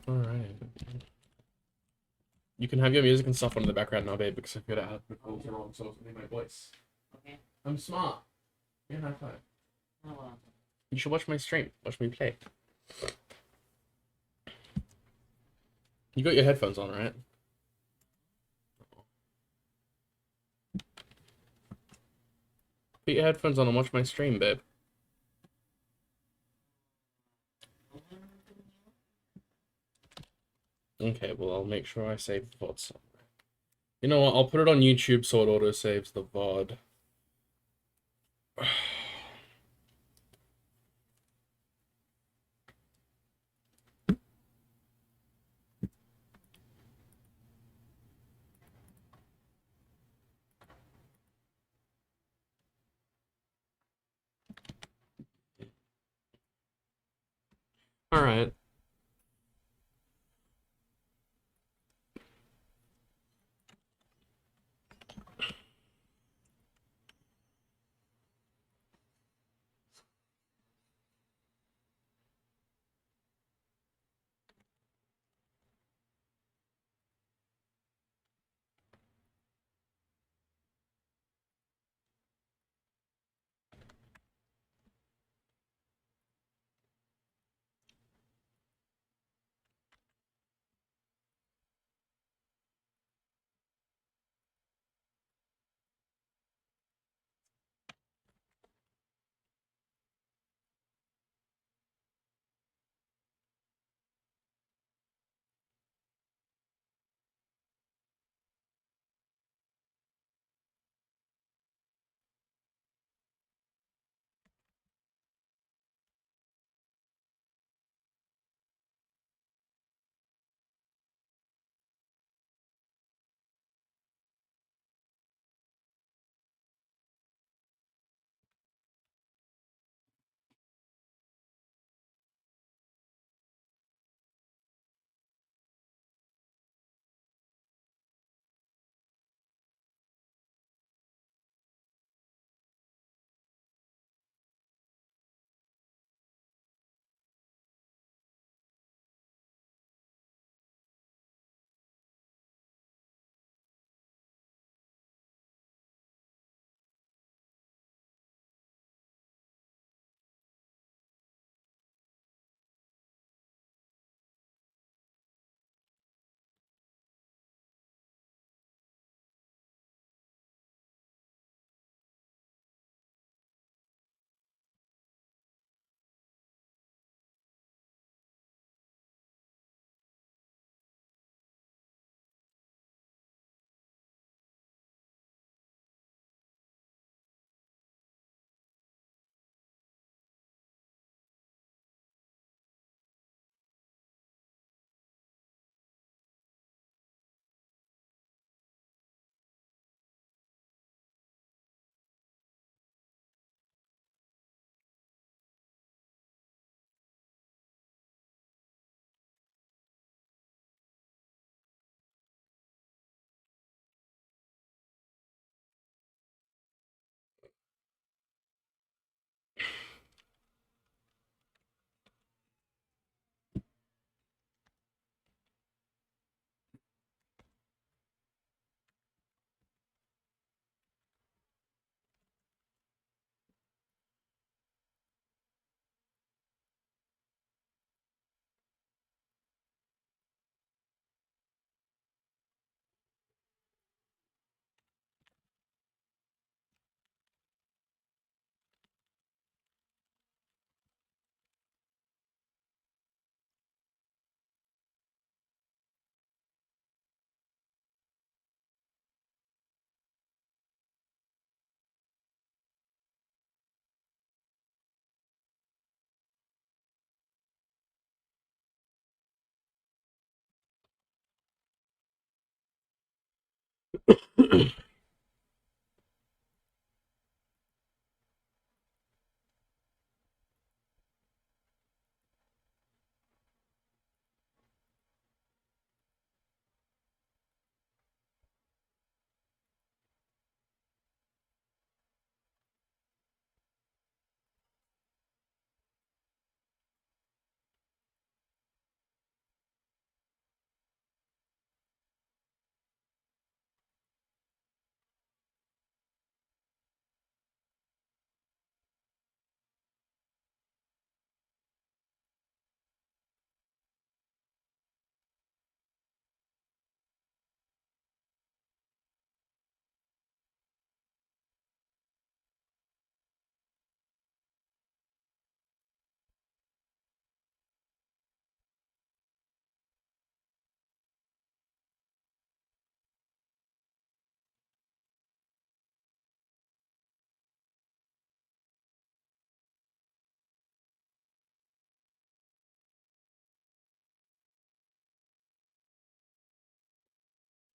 Alright. You can have your music and stuff on in the background now, babe, because I've got to add the calls wrong, so it's only my voice. Okay. I'm smart. Yeah, high five. Oh well. You should watch my stream. Watch me play. You got your headphones on, right? Put your headphones on and watch my stream, babe. Okay, well, I'll make sure I save the VOD somewhere. You know what? I'll put it on YouTube so it auto saves the VOD. Alright.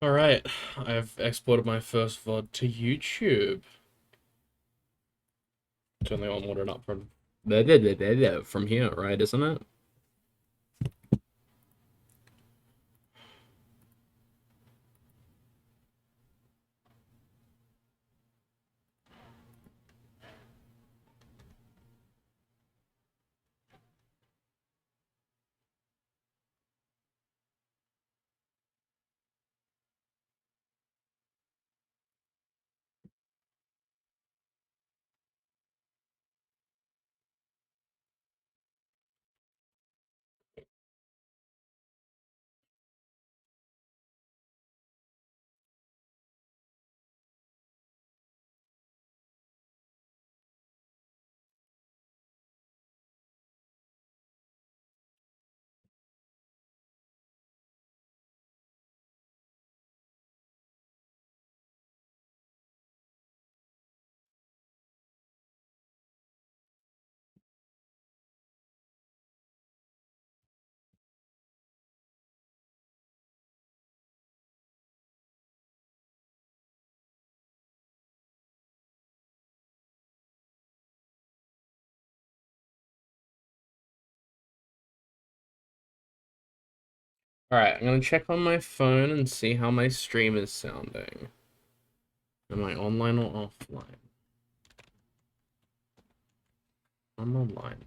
Alright, I've exported my first VOD to YouTube. Turn the on water up from here, right, isn't it? Alright, I'm gonna check on my phone and see how my stream is sounding. Am I online or offline? I'm online.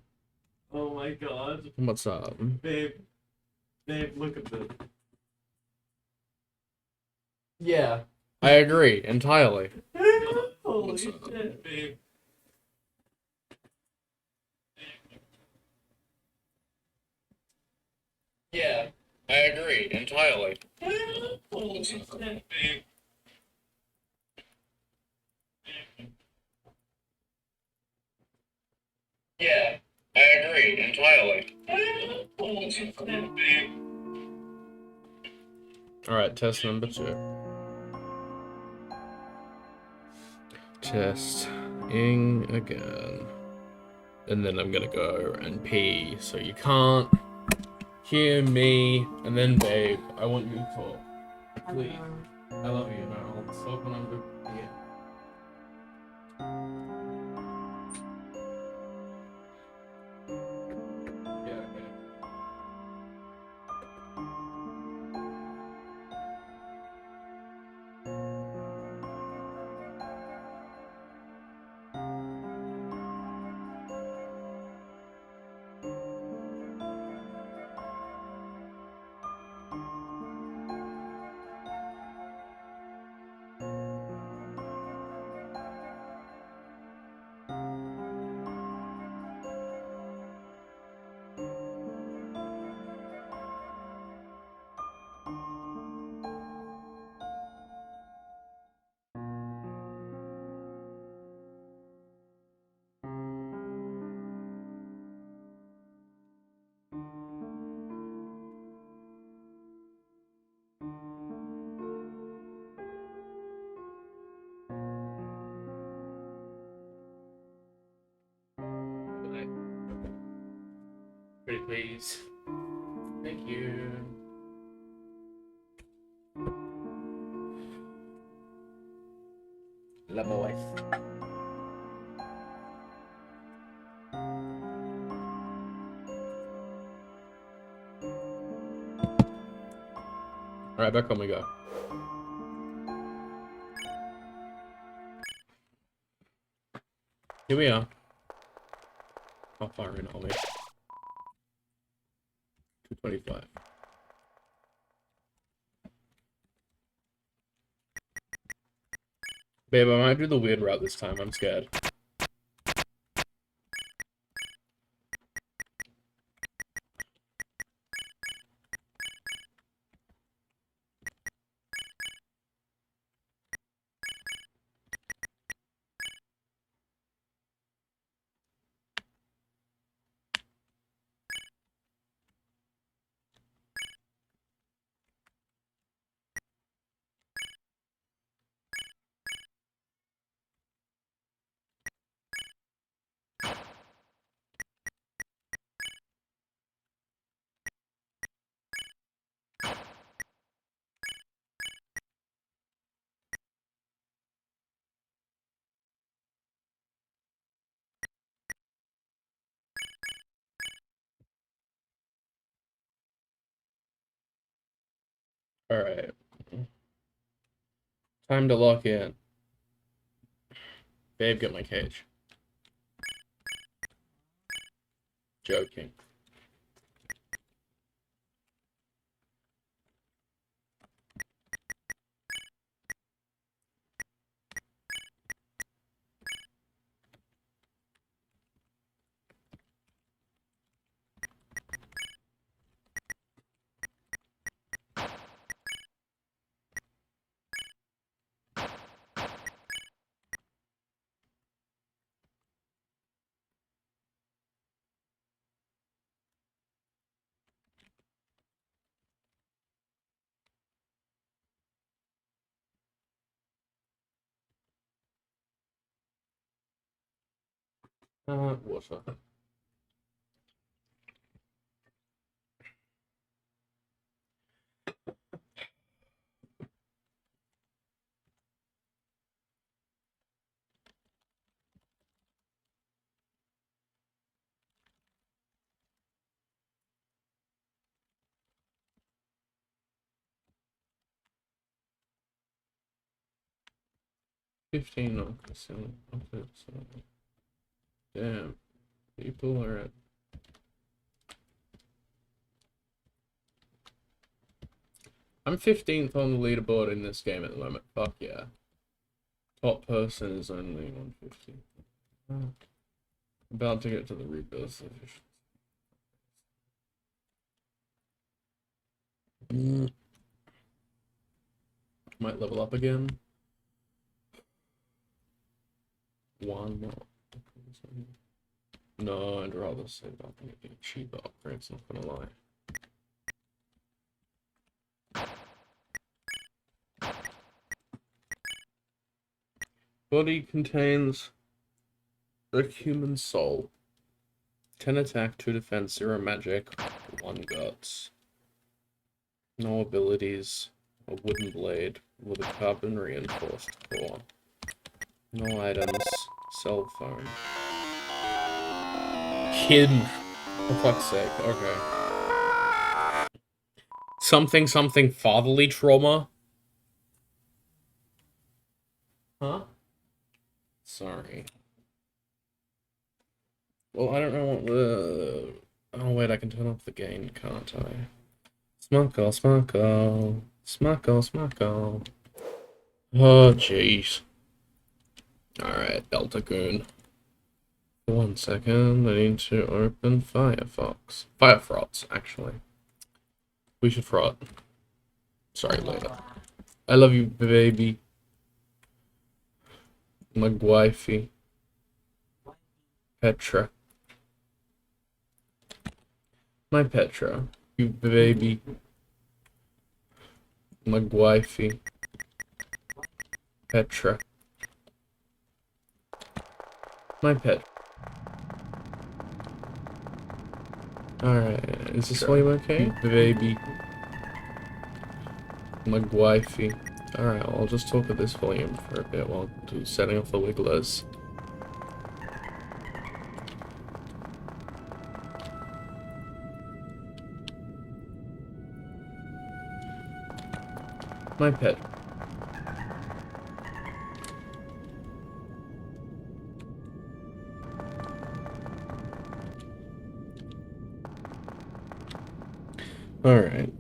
Oh my god. What's up? Babe, look at this. Yeah, I agree entirely. Holy What's up? shit, babe. Yeah, I agree entirely. Holy shit, babe. Yeah, I agree entirely. Holy shit, babe. Alright, test number 2. Testing again. And then I'm gonna go and pee, so you can't hear me. And then, babe, I want you to talk. Please. I love you, and I'll stop when I'm here. Yeah, okay. Good night. Pretty please. Thank you. Love my wife. Alright, back on we go. Here we are. How far in are we? 225. Babe, I might do the weird route this time. I'm scared. Alright. Time to lock in. Babe, get my cage. Joking. Water. $15 okay, so damn. People are at I'm 15th on the leaderboard in this game at the moment. Fuck yeah. Top person is only 150. About to get to the rebirth efficiency. Might level up again. One more. No, I'd rather save up and get cheaper upgrades, not gonna lie. Body contains a human soul. 10 attack, 2 defense, 0 magic, 1 guts. No abilities. A wooden blade with a carbon reinforced core. No items. Cell phone. Hidden. For fuck's sake. Okay. Something fatherly trauma. Huh? Sorry. Well, I don't know what the... Oh, wait, I can turn off the gain, can't I? Smuckle, smuckle. Smuckle, smuckle. Oh, jeez. Alright, DELTARUNE. 1 second, I need to open Firefox. Firefrots, actually. We should frot. Sorry, later. I love you, baby. My wifey. Petra. My Petra. You baby. My wifey. Petra. My pet. Alright, is this volume okay? Baby. My wifey. Alright, I'll just talk at this volume for a bit while setting off the wigglers. My pet. Alright.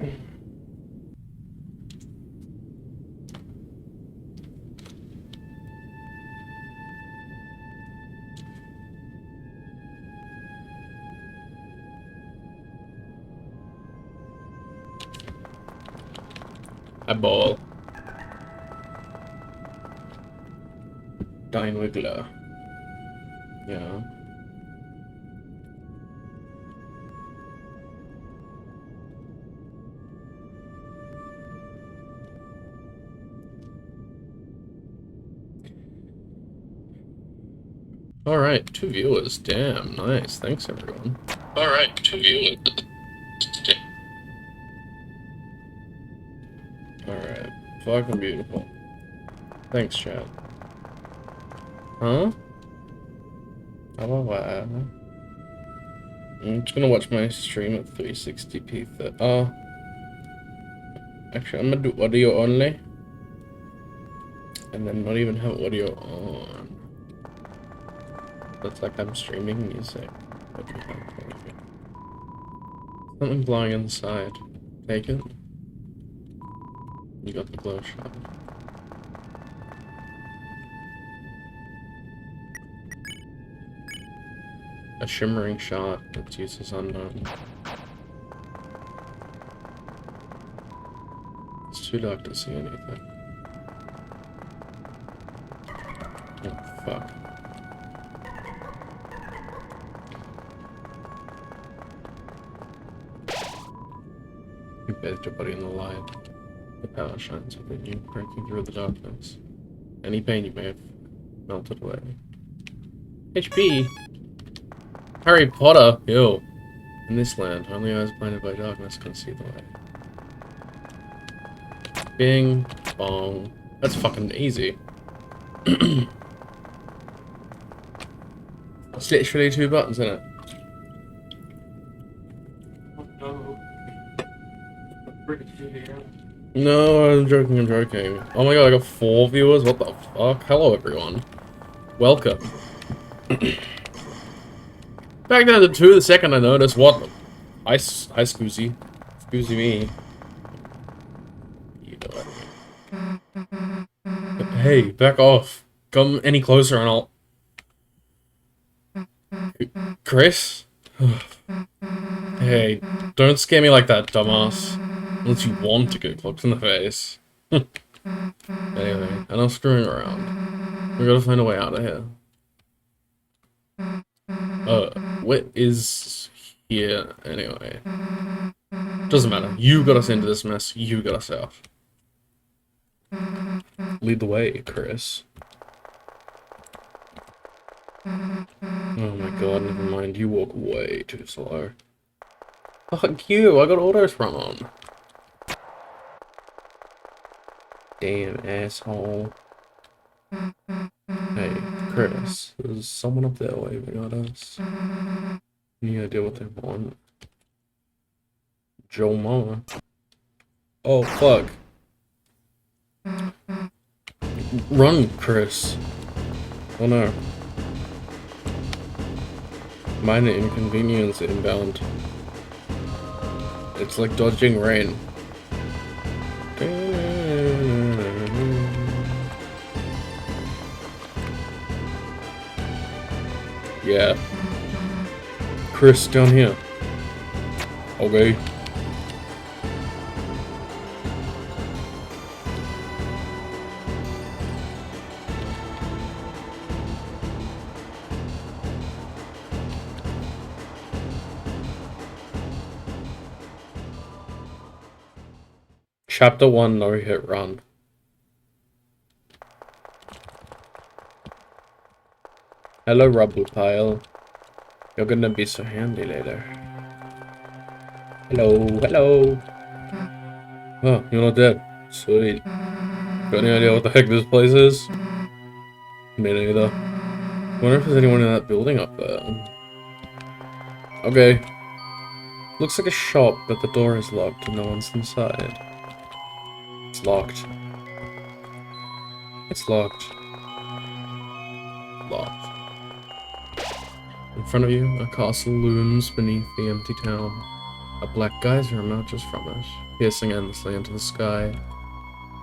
A ball. Dine Wiggler. Yeah. Alright, 2 viewers. Damn, nice. Thanks, everyone. Alright, 2 viewers. Alright. Fucking beautiful. Thanks, chat. Huh? Oh, I'm just gonna watch my stream at 360p. Actually, I'm gonna do audio only. And then not even have audio on. That's like I'm streaming music. Something glowing inside. Take it. You got the glow shot. A shimmering shot that uses unknown. It's too dark to see anything. Oh, fuck. You bathed your body in the light. The power shines within you, breaking through the darkness. Any pain you may have melted away. HP! Harry Potter! Ew. In this land, only eyes blinded by darkness can see the way. Bing. Bong. That's fucking easy. It's literally 2 buttons in it. No, I'm joking, I'm joking. Oh my god, I got 4 viewers? What the fuck? Hello, everyone. Welcome. Back down to 2 the second I noticed. What? Hi, Scoozy. Scoozy me. You know what? Hey, back off. Come any closer and I'll... Chris? Hey, don't scare me like that, dumbass. Unless you want to get clocked in the face. Anyway, enough screwing around. We gotta find a way out of here. What is here anyway? Doesn't matter. You got us into this mess. You got us out. Lead the way, Chris. Oh my god, never mind. You walk way too slow. Fuck you, I got auto sprung on. Damn asshole. Hey, Chris, there's someone up there waving at us. Any idea what they want? Joe Mama. Oh, fuck. Run, Chris. Oh no. Minor inconvenience inbound. It's like dodging rain. Yeah. Chris, down here. Okay. Chapter 1, no hit run. Hello, rubble pile. You're gonna be so handy later. Hello, hello. Oh, you're not dead. Sweet. Got any idea what the heck this place is? Me neither. Wonder if there's anyone in that building up there. Okay. Looks like a shop, but the door is locked and no one's inside. It's locked. It's locked. Locked. In front of you, a castle looms beneath the empty town. A black geyser emerges from it, piercing endlessly into the sky.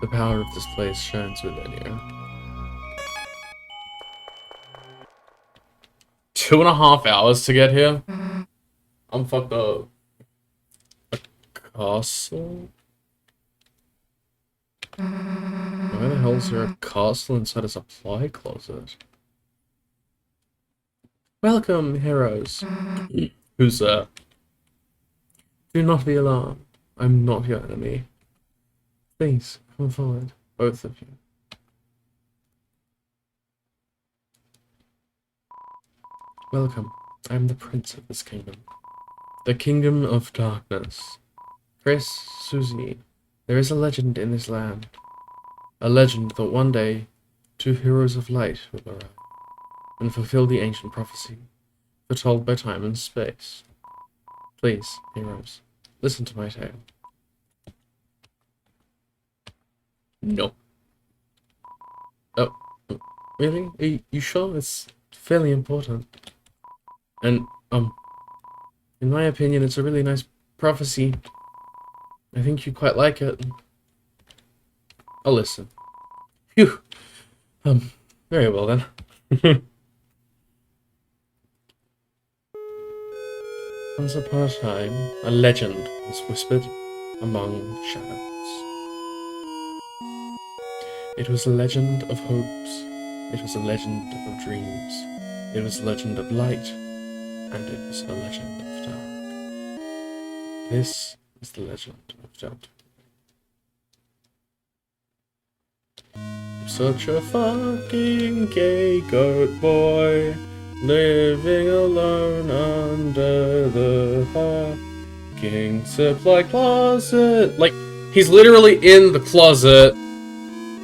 The power of this place shines within you. 2.5 hours to get here? I'm fucked up. A castle? Why the hell is there a castle inside a supply closet? Welcome, heroes. Who's that? Do not be alarmed. I'm not your enemy. Please, come forward, both of you. Welcome. I'm the prince of this kingdom. The kingdom of darkness. Chris, Susie, there is a legend in this land. A legend that one day, 2 heroes of light will arrive and fulfill the ancient prophecy, foretold by time and space. Please, heroes, listen to my tale. No. Oh, really? Are you sure? It's fairly important. And, in my opinion, it's a really nice prophecy. I think you quite like it. I'll listen. Phew. Very well then. Once upon a time, a legend was whispered among shadows. It was a legend of hopes. It was a legend of dreams. It was a legend of light. And it was a legend of dark. This is the legend of Delta. Such a fucking gay goat boy, living alone under the fucking supply closet. Like, he's literally in the closet.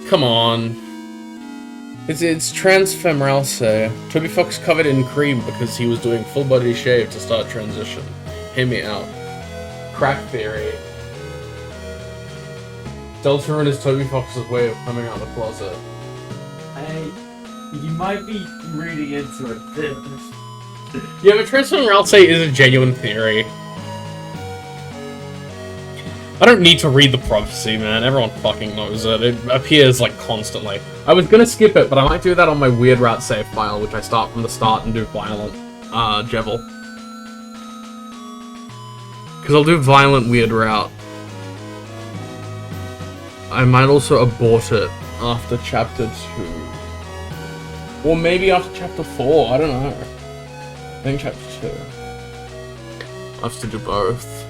Come on. It's transfemoralse. Toby Fox covered in cream because he was doing full body shave to start transition. Hear me out. Crack theory. Deltarune is Toby Fox's way of coming out of the closet. You might be reading into it there. Yeah, but transfemoralse is a genuine theory. I don't need to read the prophecy, man. Everyone fucking knows it. It appears, like, constantly. I was gonna skip it, but I might do that on my weird route save file, which I start from the start and do violent, Jevil. Because I'll do violent weird route. I might also abort it after chapter 2. Or maybe after chapter 4, I don't know. I think chapter 2. I'll have to do both.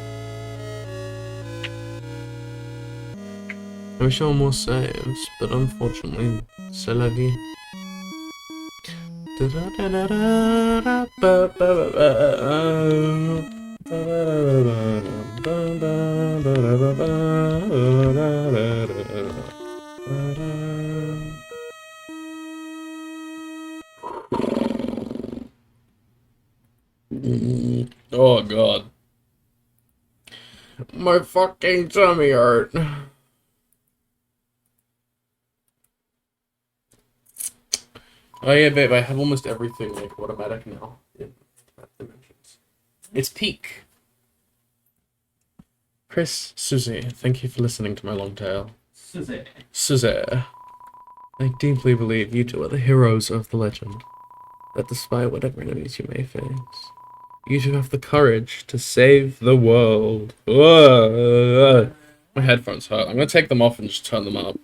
I wish there were more saves, but unfortunately, c'est la vie. Oh god. My fucking tummy hurt. Oh yeah, babe, I have almost everything like automatic now in dimensions. It's peak. Chris, Susie, thank you for listening to my long tale. Susie. I deeply believe you two are the heroes of the legend. That despite whatever enemies you may face, you two have the courage to save the world. Whoa. My headphones hurt. I'm gonna take them off and just turn them up.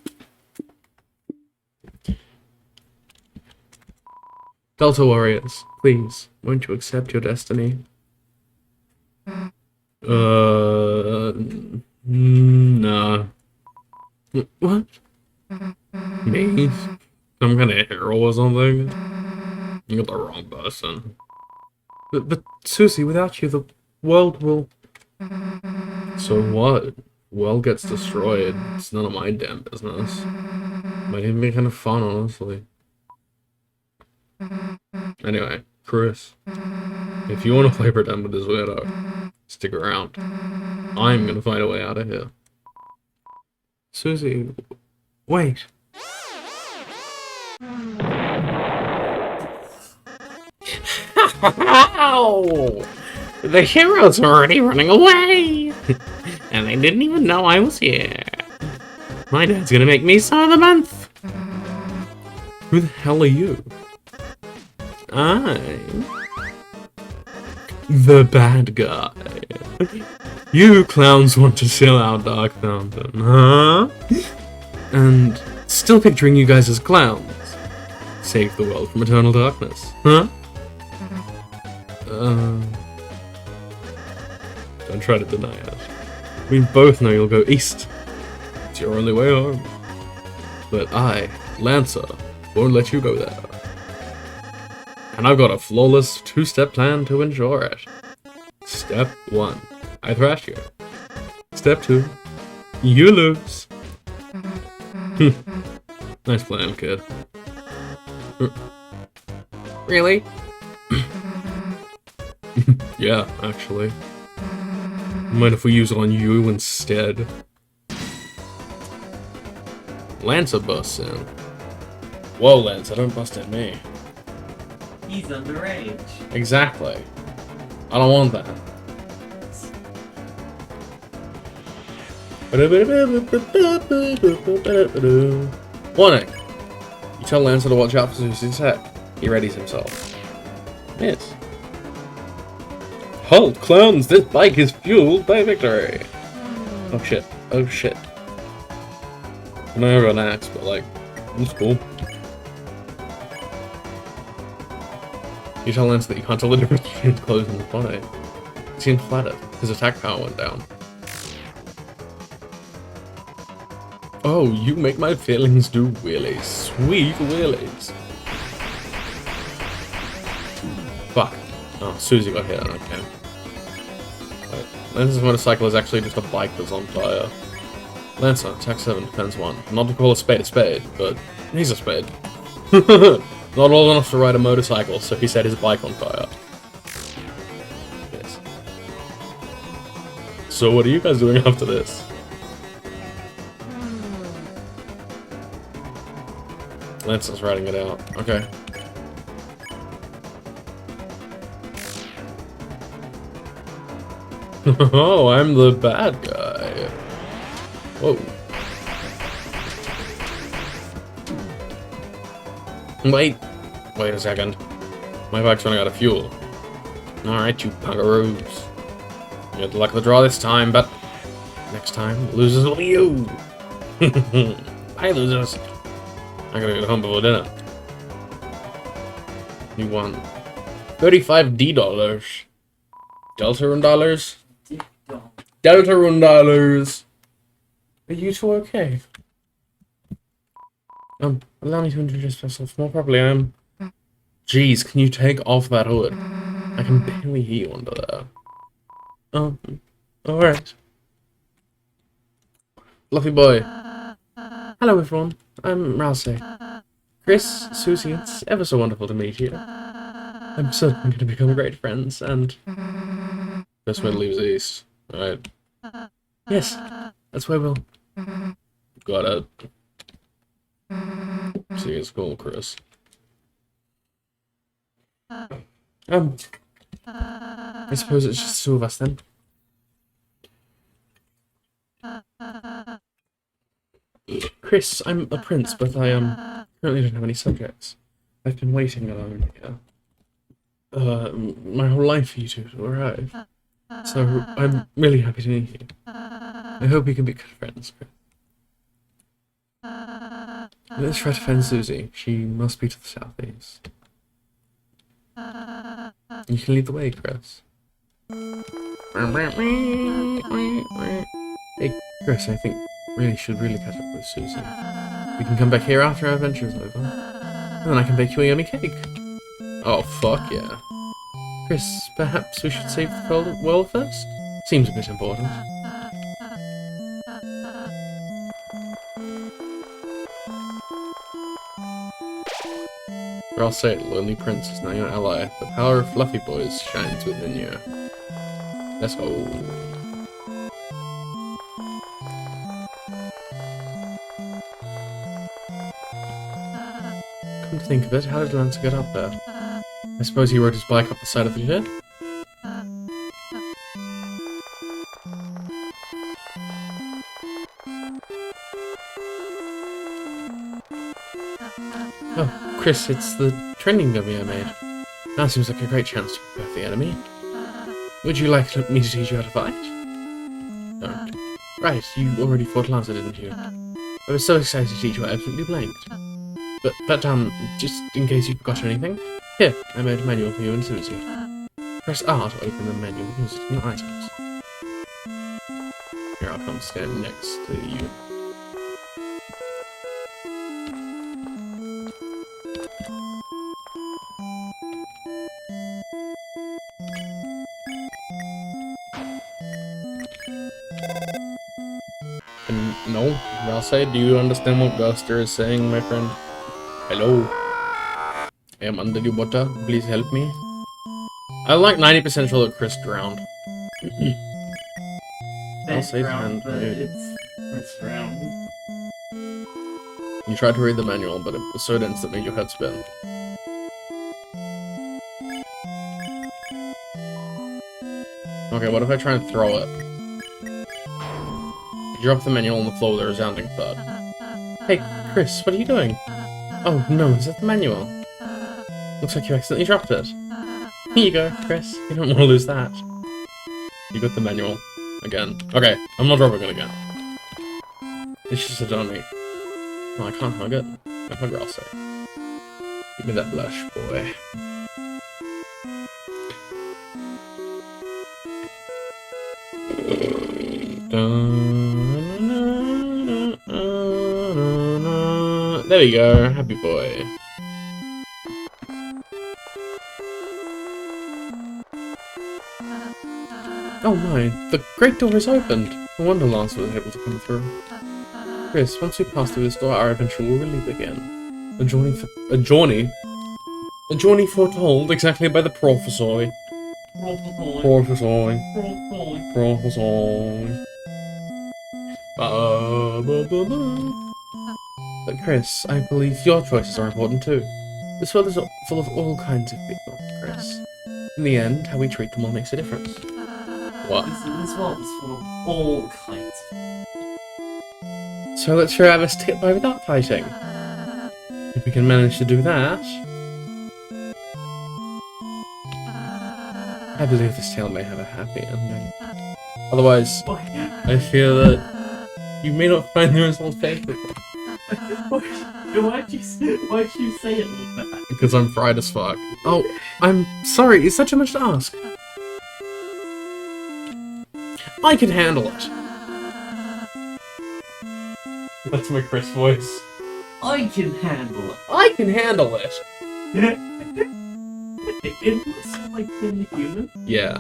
Delta Warriors, please, won't you accept your destiny? No. What? Me? Some kind of hero or something? You're the wrong person. But Susie, without you, the world will... So what? World gets destroyed. It's none of my damn business. Might even be kind of fun, honestly. Anyway, Chris, if you want to play pretend with this weirdo, stick around. I'm gonna find a way out of here. Susie, wait. Ow! The heroes are already running away! And they didn't even know I was here. My dad's gonna make me son of the month! Who the hell are you? I'm the bad guy. You clowns want to sell our Dark Fountain, huh? And still picturing you guys as clowns. Save the world from eternal darkness, huh? Don't try to deny it. We both know you'll go east. It's your only way home. But I, Lancer, won't let you go there. And I've got a flawless two-step plan to ensure it. Step 1, I thrash you. Step 2, you lose. Nice plan, kid. Really? Yeah, actually. Mind if we use it on you instead? Lancer busts in. Whoa, Lancer, don't bust at me. He's underage. Exactly. I don't want that. Warning! You tell Lancer to watch out for Susie's head. He readies himself. Yes. Halt, clowns! This bike is fueled by victory! Oh shit. Oh shit. I know I got an axe, but like, that's cool. You tell Lance that you can't tell the difference between his clothes and his body. He seemed flattered. His attack power went down. Oh, you make my feelings do wheelies. Sweet wheelies. Fuck. Oh, Susie got hit. Okay. Wait. Lancer's motorcycle is actually just a bike that's on fire. Lancer, attack 7, defense 1. Not to call a spade, but he's a spade. Not old enough to ride a motorcycle, so he set his bike on fire. Yes. So what are you guys doing after this? Lancer's riding it out. Okay. Oh, I'm the bad guy. Whoa. Wait a second. My bike's running out of fuel. Alright, you pungaroos. You had the luck of the draw this time, but next time, losers will be you. Bye, losers. I gotta get home before dinner. You won $35 dollars. Deltarune dollars? Deltarune dollars. Are you two okay? Allow me to introduce myself more properly. Jeez, can you take off that hood? I can barely hear you under there. Alright. Fluffy boy. Hello everyone, I'm Rouse. Chris, Susie, it's ever so wonderful to meet you. I'm certain we're going to become great friends, and... Best way leaves east. Alright. Yes, that's where we'll... Got it. See you at school, Chris. I suppose it's just the two of us then. Chris, I'm a prince, but I currently don't have any subjects. I've been waiting alone here. My whole life for you two to arrive. So I'm really happy to meet you. I hope we can be good friends. Let's try to find Susie. She must be to the southeast. You can lead the way, Chris. Hey, Chris, I think we should really catch up with Susie. We can come back here after our adventure is over. And then I can bake you a yummy cake. Oh, fuck yeah. Chris, perhaps we should save the world first? Seems a bit important. Or I'll say it, Lonely Prince is now your ally. The power of Fluffy Boys shines within you. Let's go. Come to think of it, how did Lancer get up there? I suppose he rode his bike up the side of the cliff? Oh, Chris, it's the trending dummy I made. Now seems like a great chance to prepare the enemy. Would you like me to teach you how to fight? Don't. Right, you already fought Lancer, didn't you? I was so excited to teach you, I absolutely blanked. But just in case you forgot anything, here, I made a manual for you and Susie. Press R to open the menu and use it in items. Here, I'll come stand next to you. No, Ralsei, do you understand what Guster is saying, my friend? Hello? I am under the water, please help me. I'm like 90% sure that Chris drowned. Ralsei's hand moved. It's drowned. You tried to read the manual, but it was so dense that made your head spin. Okay, what if I try and throw it? You drop the manual on the floor with a resounding thud. Hey, Chris, what are you doing? Oh no, is that the manual? Looks like you accidentally dropped it. Here you go, Chris. You don't want to lose that. You got the manual. Again. Okay, I'm not dropping it again. It's just a dummy. No, I can't hug it. I hug her, I'll say. Give me that blush, boy. There we go, happy boy. Oh my, the great door is opened. No wonder Lance was able to come through. Chris, once we pass through this door, our adventure will really begin. A journey foretold exactly by the prophecy. Prophecy. But Chris, I believe your choices are important too. This world is full of all kinds of people, Chris. In the end, how we treat them all makes a difference. What? This world is full of all kinds. So let's try our to get by without fighting. If we can manage to do that, I believe this tale may have a happy ending. Otherwise, I fear that you may not find the result favorable. Why'd you say it like that? Because I'm fried as fuck. Oh, I'm sorry, is that too much to ask? I can handle it. That's my Chris voice. I can handle it. I can handle it. It looks like being human. Yeah.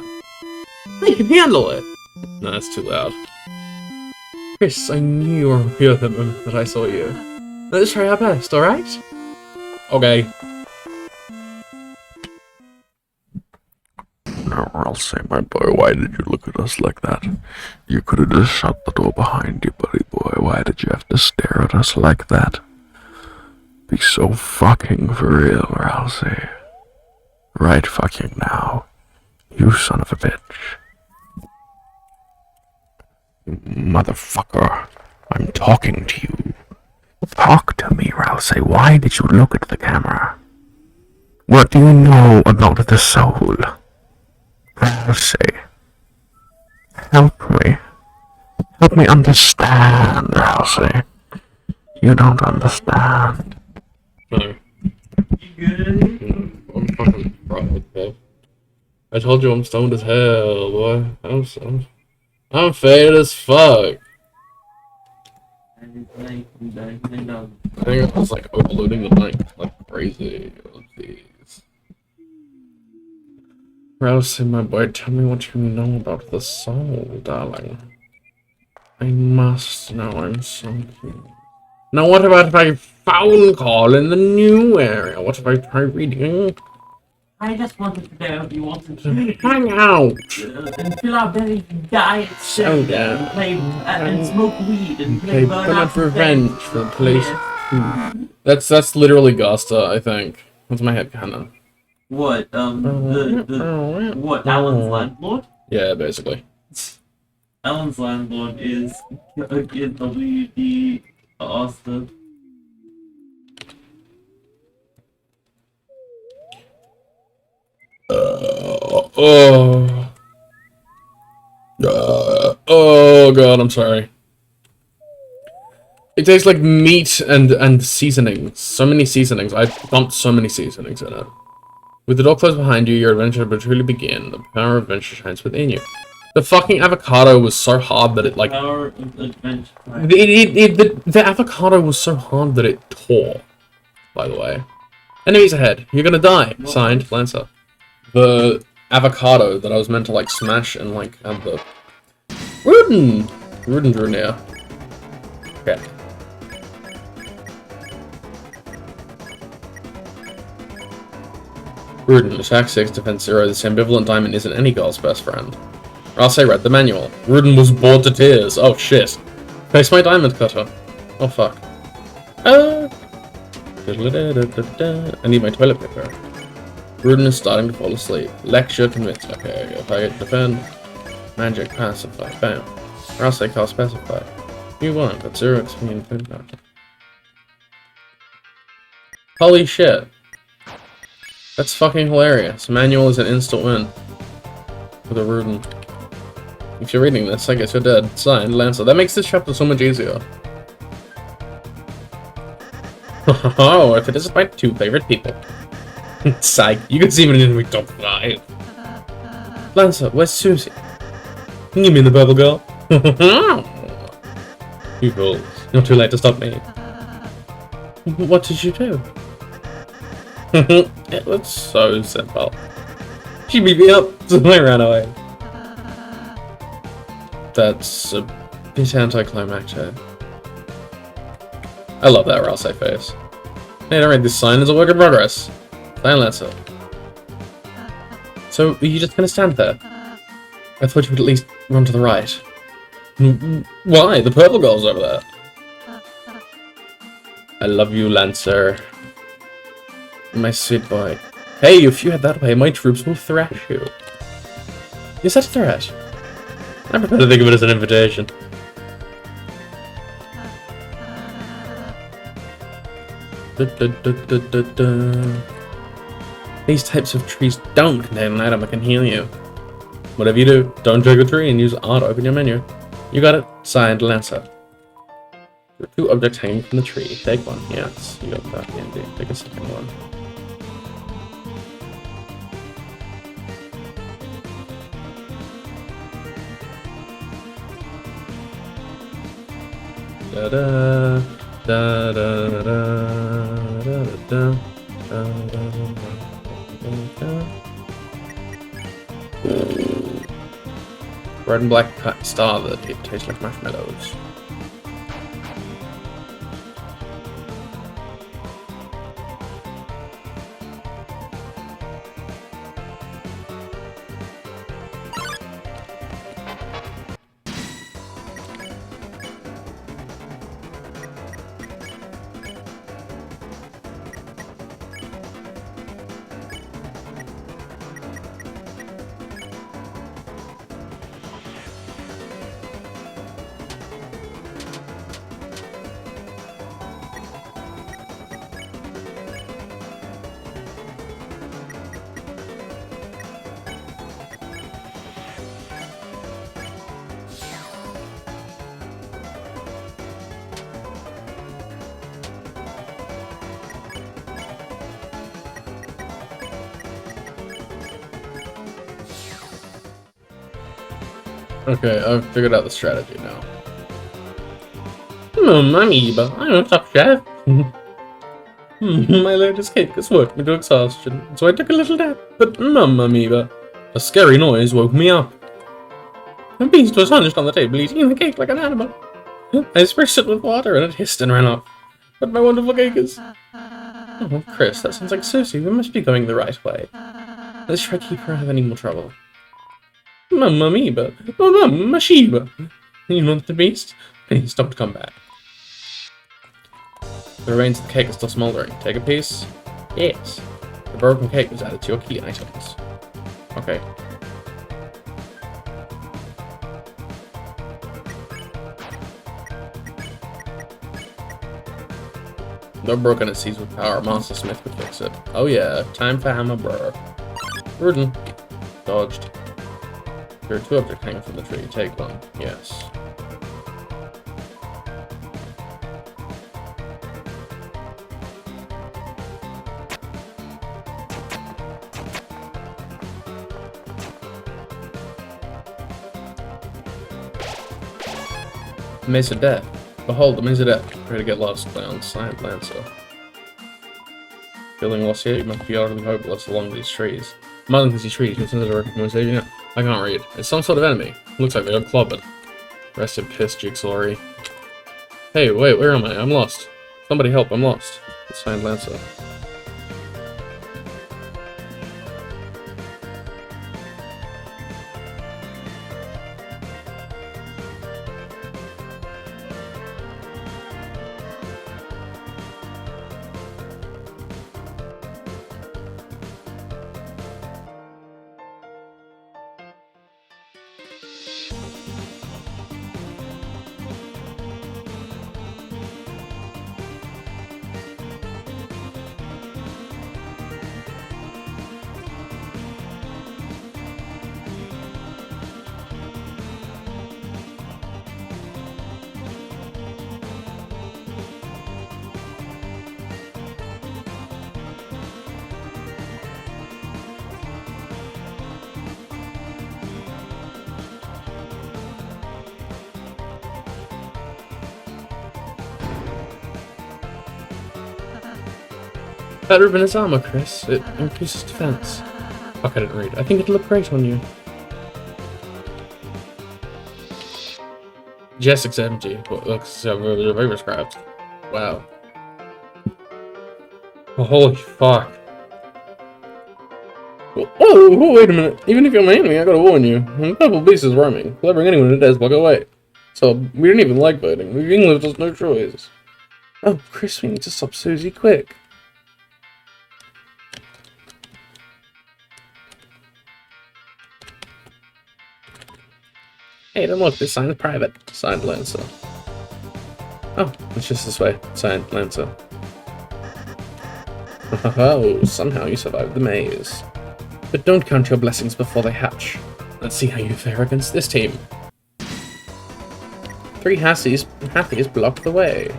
I can handle it. No, that's too loud. Chris, I knew you were here the moment that I saw you. Let's try our best, alright? Okay. Now, I'll say, my boy, why did you look at us like that? You could have just shut the door behind you, buddy boy. Why did you have to stare at us like that? Be so fucking for real, or I'll say. Right fucking now. You son of a bitch. Motherfucker. I'm talking to you. Talk to me, or I'll say, why did you look at the camera? What do you know about the soul? I'll say, help me. Help me understand, I'll say. You don't understand. No. You good? I'm fucking fried, bro. I told you I'm stoned as hell, boy. I'm faded as fuck. I think I was like overloading the mic like crazy. Oh, jeez. Rouse, my boy, tell me what you know about the soul, darling. I must know, I'm so curious. Now what about if I phone call in the new area? What if I try reading? I just wanted to know if you wanted to hang out and fill our belly diet soda and play and smoke weed and play Burnout Revenge for the police. That's literally Gasta, I think. That's my headcanon. What? What? Alan's landlord? Yeah, basically. Alan's landlord is the Austin. Oh god, I'm sorry. It tastes like meat and seasonings. So many seasonings. I dumped so many seasonings in it. With the door closed behind you, your adventure will truly begin. The power of adventure shines within you. The fucking avocado was so hard that it like... Power of adventure. The avocado was so hard that it tore. By the way. Enemies ahead. You're gonna die. What? Signed, Lancer. The avocado that I was meant to like smash and like have the... Ruden drew near. Okay. Ruden, attack 6, defense 0. This ambivalent diamond isn't any girl's best friend. Or I'll say read the manual. Ruden was bored to tears. Oh shit. Face my diamond cutter. Oh fuck. I need my toilet paper. Rudin is starting to fall asleep. Lecture convinced. Okay, if I get defend, magic pacify. Bam. Or else I cast pacify. You want, but 0 XP and food back. Holy shit. That's fucking hilarious. Manual is an instant win. For the Rudin. If you're reading this, I guess you're dead. Signed, Lancer. That makes this chapter so much easier. Oh, if it isn't my 2 favorite people. Psych, you can see me in the top 5. Lancer, where's Susie? Give me the purple girl. You fools, you're too late to stop me. What did you do? It was so simple. She beat me up, so I ran away. That's a bit anticlimactic. I love that Rousey face. Hey, don't read this sign is a work in progress. Lancer. So, are you just gonna stand there? I thought you would at least run to the right. Why? The purple girl's over there. I love you, Lancer. My sweet boy. Hey, if you head that way, my troops will thrash you. Is that a threat? I prefer to think of it as an invitation. These types of trees don't contain an item that can heal you. Whatever you do, don't drag a tree and use R to open your menu. You got it. Signed, Lancer. There are 2 objects hanging from the tree. Take one. Yes, you got that, Andy. Take a second one. Da da da da da da da da da. Red and black star that it tastes like marshmallows. Okay, I've figured out the strategy now. Amoeba, I'm a top chef. My latest cake has worked me to exhaustion, so I took a little nap. But Amoeba, a scary noise woke me up. A beast was hunched on the table eating the cake like an animal. I splashed it with water and it hissed and ran off. But my wonderful cake is... Oh, Chris, that sounds like Susie. We must be going the right way. Let's try to keep her out of any more trouble. Amoeba, Mamma Sheba. You want the beast? Please don't come back. The remains of the cake are still smoldering. Take a piece? Yes. The broken cake was added to your key items. Okay. Though broken it sees with power, Monster Smith could fix it. Oh yeah, time for hammer burr. Rudin. Dodged. There are 2 objects hanging from the tree. Take one. Yes. Maze of Death. Behold, the Maze of Death. Prepare to get lost. Play on Silent Lancer. Feeling lost here? You must be utterly hopeless along these trees. Among these trees, listen to the recommendation. I can't read. It's some sort of enemy. Looks like they got clobbered. Rest in piss, Jigsaw. Hey, wait, where am I? I'm lost. Somebody help, I'm lost. It's Signed, Lancer. Better than its armor, Chris. It increases defense. Fuck, I didn't read. I think it'll look great on you. Jessic's empty, but looks very scrapped. Wow. Oh, holy fuck. Oh, wait a minute. Even if you're my enemy, I gotta warn you. A couple beasts is roaming. They'll bring anyone to death, walk away. So, we didn't even like voting. We've English has no choice. Oh, Chris, we need to stop Susie quick. Hey, don't look, this sign is private. Signed Lancer. Oh, it's just this way. Signed Lancer. Oh, somehow you survived the maze. But don't count your blessings before they hatch. Let's see how you fare against this team. 3 Hathies block the way.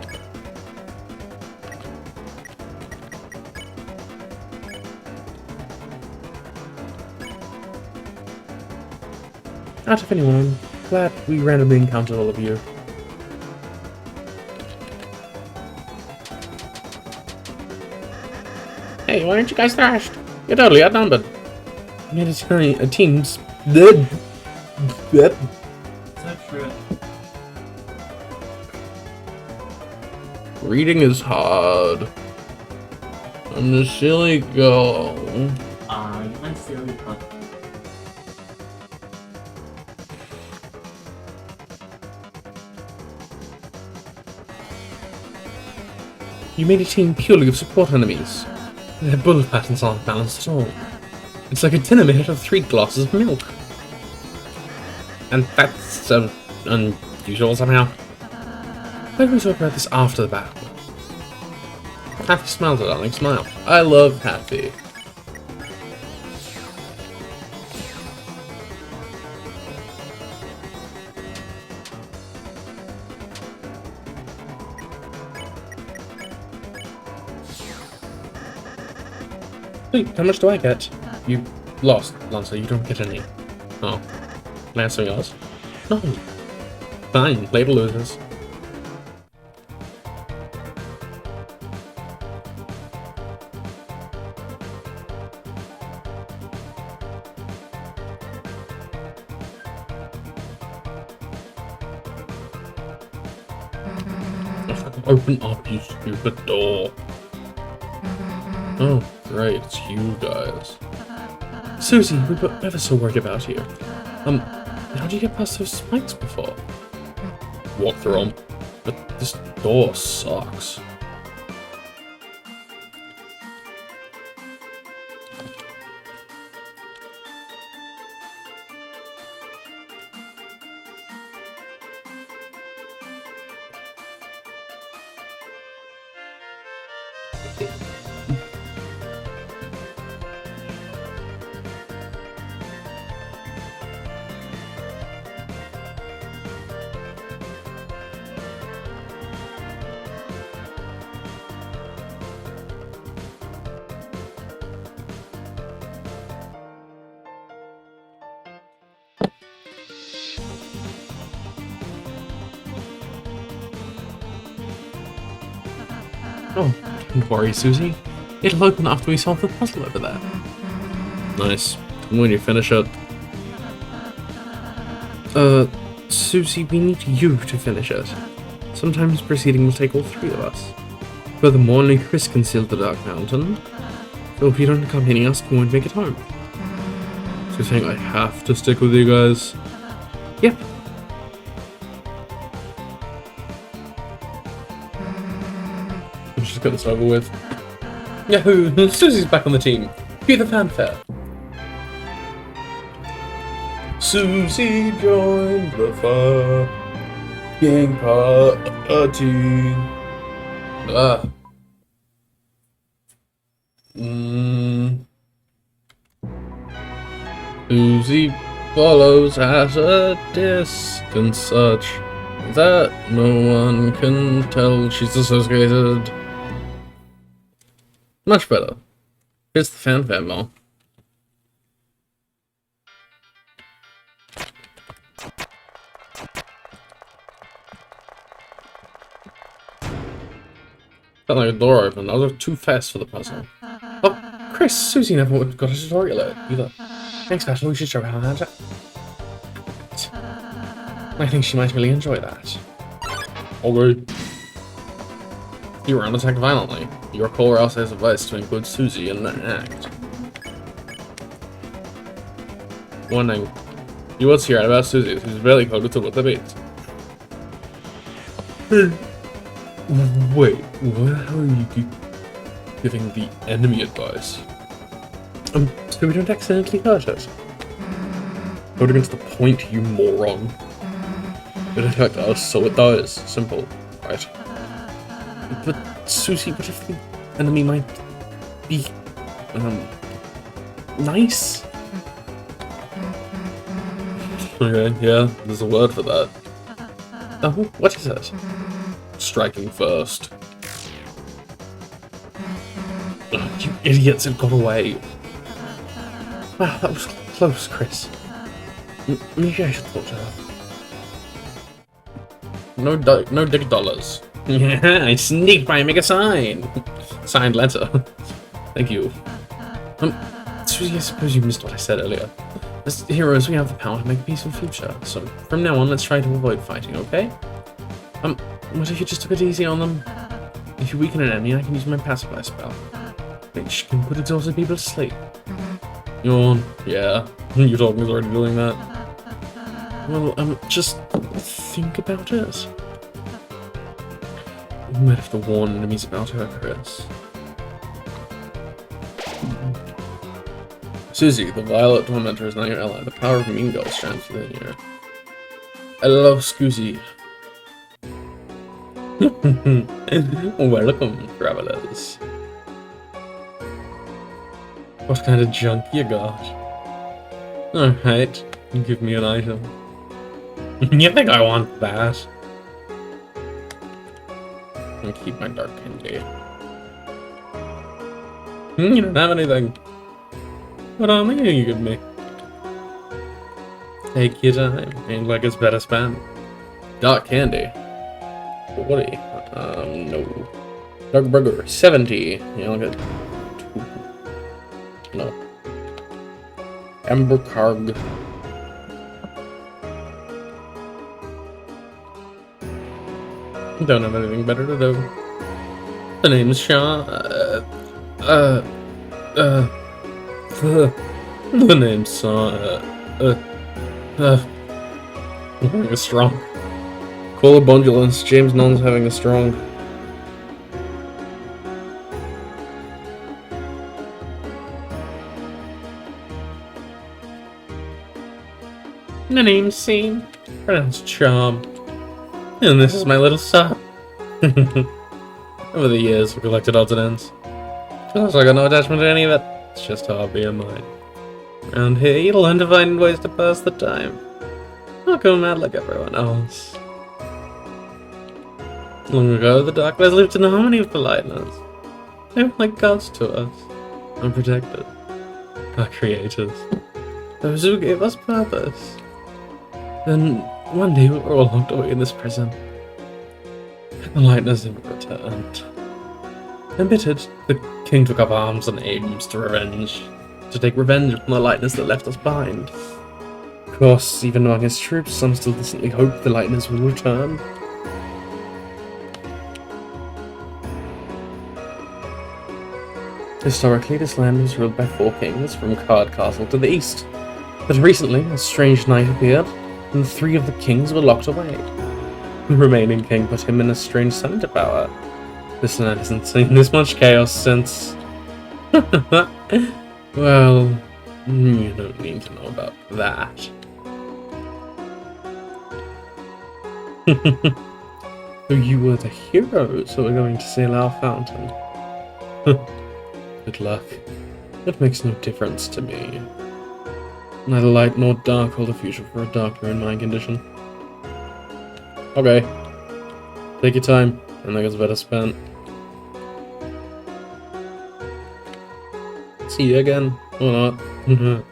Out of anyone, glad we randomly encountered all of you. Hey, why aren't you guys thrashed? You're totally outnumbered. You made a team's dead. Is that true? Reading is hard. I'm a silly girl. You might silly pup. You made a team purely of support enemies. Their bullet patterns aren't balanced at all. It's like a dinner made out of 3 glasses of milk. And that's unusual somehow. Why don't we talk about this after the battle? Happy smiles, darling, smile. I love Happy. Wait, how much do I get? You lost, Lancer. You don't get any. Oh. Lancer yours? No. Fine, play the losers. Open up, you stupid door. Oh, great, it's you guys. Susie, we were ever so worried about you. How do you get past those spikes before? Walk through them. But this door sucks. Oh, don't worry, Susie. It'll open after we solve the puzzle over there. Nice. And when you finish it... Susie, we need you to finish it. Sometimes proceeding will take all 3 of us. Furthermore, only Chris can seal the Dark Mountain. So if you don't accompany us, we won't make it home. So you think I have to stick with you guys? Yep. Let's just get this over with. Yahoo! Susie's back on the team. Cue the fanfare. Susie joined the fucking party. Susie follows at a distance such that no one can tell she's associated. Much better. Here's the fanfare more. Felt like a door opened. I was too fast for the puzzle. Chris, Susie never got a tutorial either. Thanks, Battle. We should show her how to. I think she might really enjoy that. Okay. You were unattacked violently. You recall Rousey's advice to include Susie in the act. Warning. You will hear about Susie, who's very close to what the bait. Wait, what are you giving the enemy advice? So we don't accidentally hurt it. Go against the point, you moron. It affects us, so it does. Simple, right? But Susie, what if the enemy might be nice? Okay, yeah, there's a word for that. Oh, what is it? Striking first. Oh, you idiots, it got away. Wow, that was close, Chris. Maybe I should talk to her. No dick dollars. Yeah, I sneaked by make a sign. Signed letter. Thank you. Susie, I suppose you missed what I said earlier. As heroes, we have the power to make a peaceful future. So from now on, let's try to avoid fighting, okay? What if you just took it easy on them? If you weaken an enemy, I can use my pacify spell, which can put exhausted people to sleep. Yawn. Yeah, your dog is already doing that. Well, just think about it. You might have to warn enemies about her, Chris. Susie, the Violet Tormentor is now your ally. The power of Mean Girl shines within you. I love Scoozy. Welcome, travelers. What kind of junk you got? Alright, give me an item. You think I want that? I'll keep my dark candy. You don't have anything. What am I gonna give me? Take your time. Ain't like it's better spent. Dark candy. Woody. No. Dark burger. 70. Yeah, I'll get 2. No. Amber Carg. Don't have anything better to do. The name's Sean. The name's having a strong. Call ambulance. James Nunn's having a strong. The name's Scene. Pronounced Charm. And this is my little son. Over the years, we collected odds and ends. Feels like I got no attachment to any of it. It's just a hobby of mine. Around here, you learn to find ways to pass the time. Not go mad like everyone else. Long ago, the Darkness lived in harmony with the Lightners. They were like gods to us. Unprotected. Our creators. Those who gave us purpose. Then, one day we were all locked away in this prison. The Lightners never returned. Embittered, the king took up arms and aims to take revenge from the Lightners that left us behind. Of course, even among his troops, some still decently hope the Lightners will return. Historically, this land was ruled by 4 kings, from Card Castle to the east. But recently, a strange night appeared, and 3 of the kings were locked away. The remaining king put him in a strange center power. This land hasn't seen this much chaos since... Well, you don't need to know about that. So you were the heroes who were going to sail our fountain. Good luck. It makes no difference to me. Neither light nor dark hold a future for a doctor in my condition. Okay. Take your time. I think it's better spent. See you again. Or not.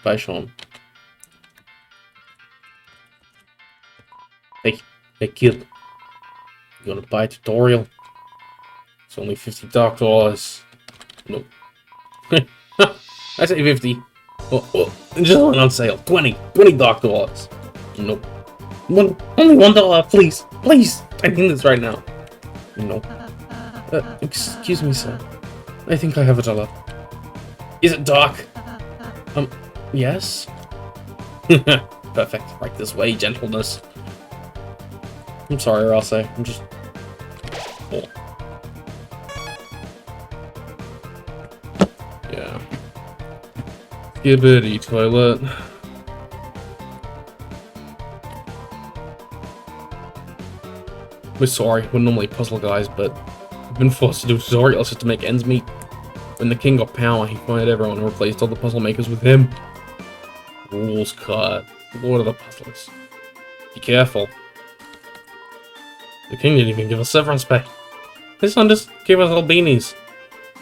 Bye, Sean. Hey kid. You wanna buy a tutorial? It's only $50 dollars. Nope. I say 50. Oh, just went on sale. 20 $20. Nope. Only $1, please. Please. I need this right now. Nope. Excuse me, sir. I think I have $1. Is it Doc? Yes? Perfect. Right this way, gentleness. I'm sorry, or I'll say. I'm just... Oh. Yeah. Skibbity toilet. We're sorry, we're normally puzzle guys, but we've been forced to do tutorials just to make ends meet. When the king got power, he fired everyone and replaced all the puzzle makers with him. Rules cut. Lord of the puzzles. Be careful. The king didn't even give us severance pay. His son just gave us little beanies.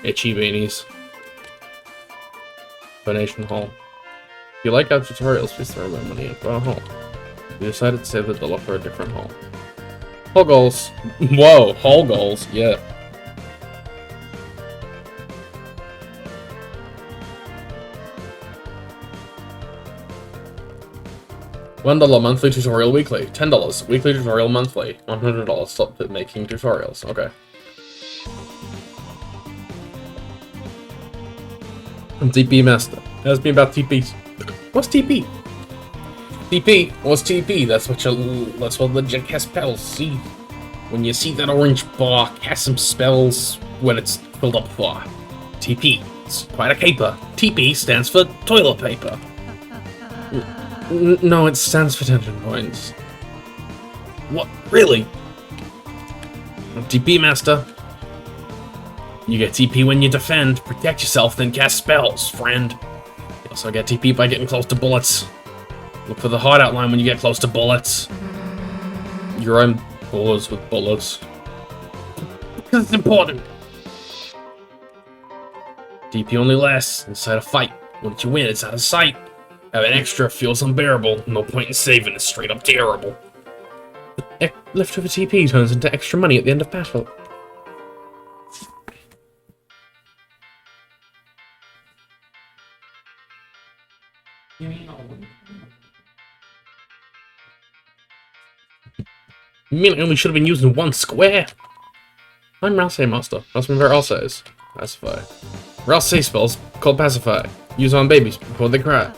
Itchy beanies. Donation hall. If you like our tutorials, please throw my money into our hall. We decided to save $1 for a different hall. Hall goals. Whoa, hall goals. Yeah. $1 monthly tutorial weekly. $10 weekly tutorial monthly. $100 stop making tutorials. Okay. I'm TP master. Ask me about TPs. What's TP? TP? What's TP? That's what legit cast spells. See? When you see that orange bar, cast some spells when it's filled up for. TP. It's quite a caper. TP stands for toilet paper. No, it stands for tension points. What? Really? TP master. You get TP when you defend, protect yourself, then cast spells, friend. You also get TP by getting close to bullets. Look for the hideout line when you get close to bullets. Your own bullets with bullets. Because it's important. TP only lasts inside a fight. Once you win, it's out of sight. Having extra feels unbearable. No point in saving, it's straight up terrible. Leftover TP turns into extra money at the end of battle. You mean I only should have been using one square? I'm Rouse Master. That's from Rouse. Pacify. Rouse spells called Pacify. Use on babies before they cry.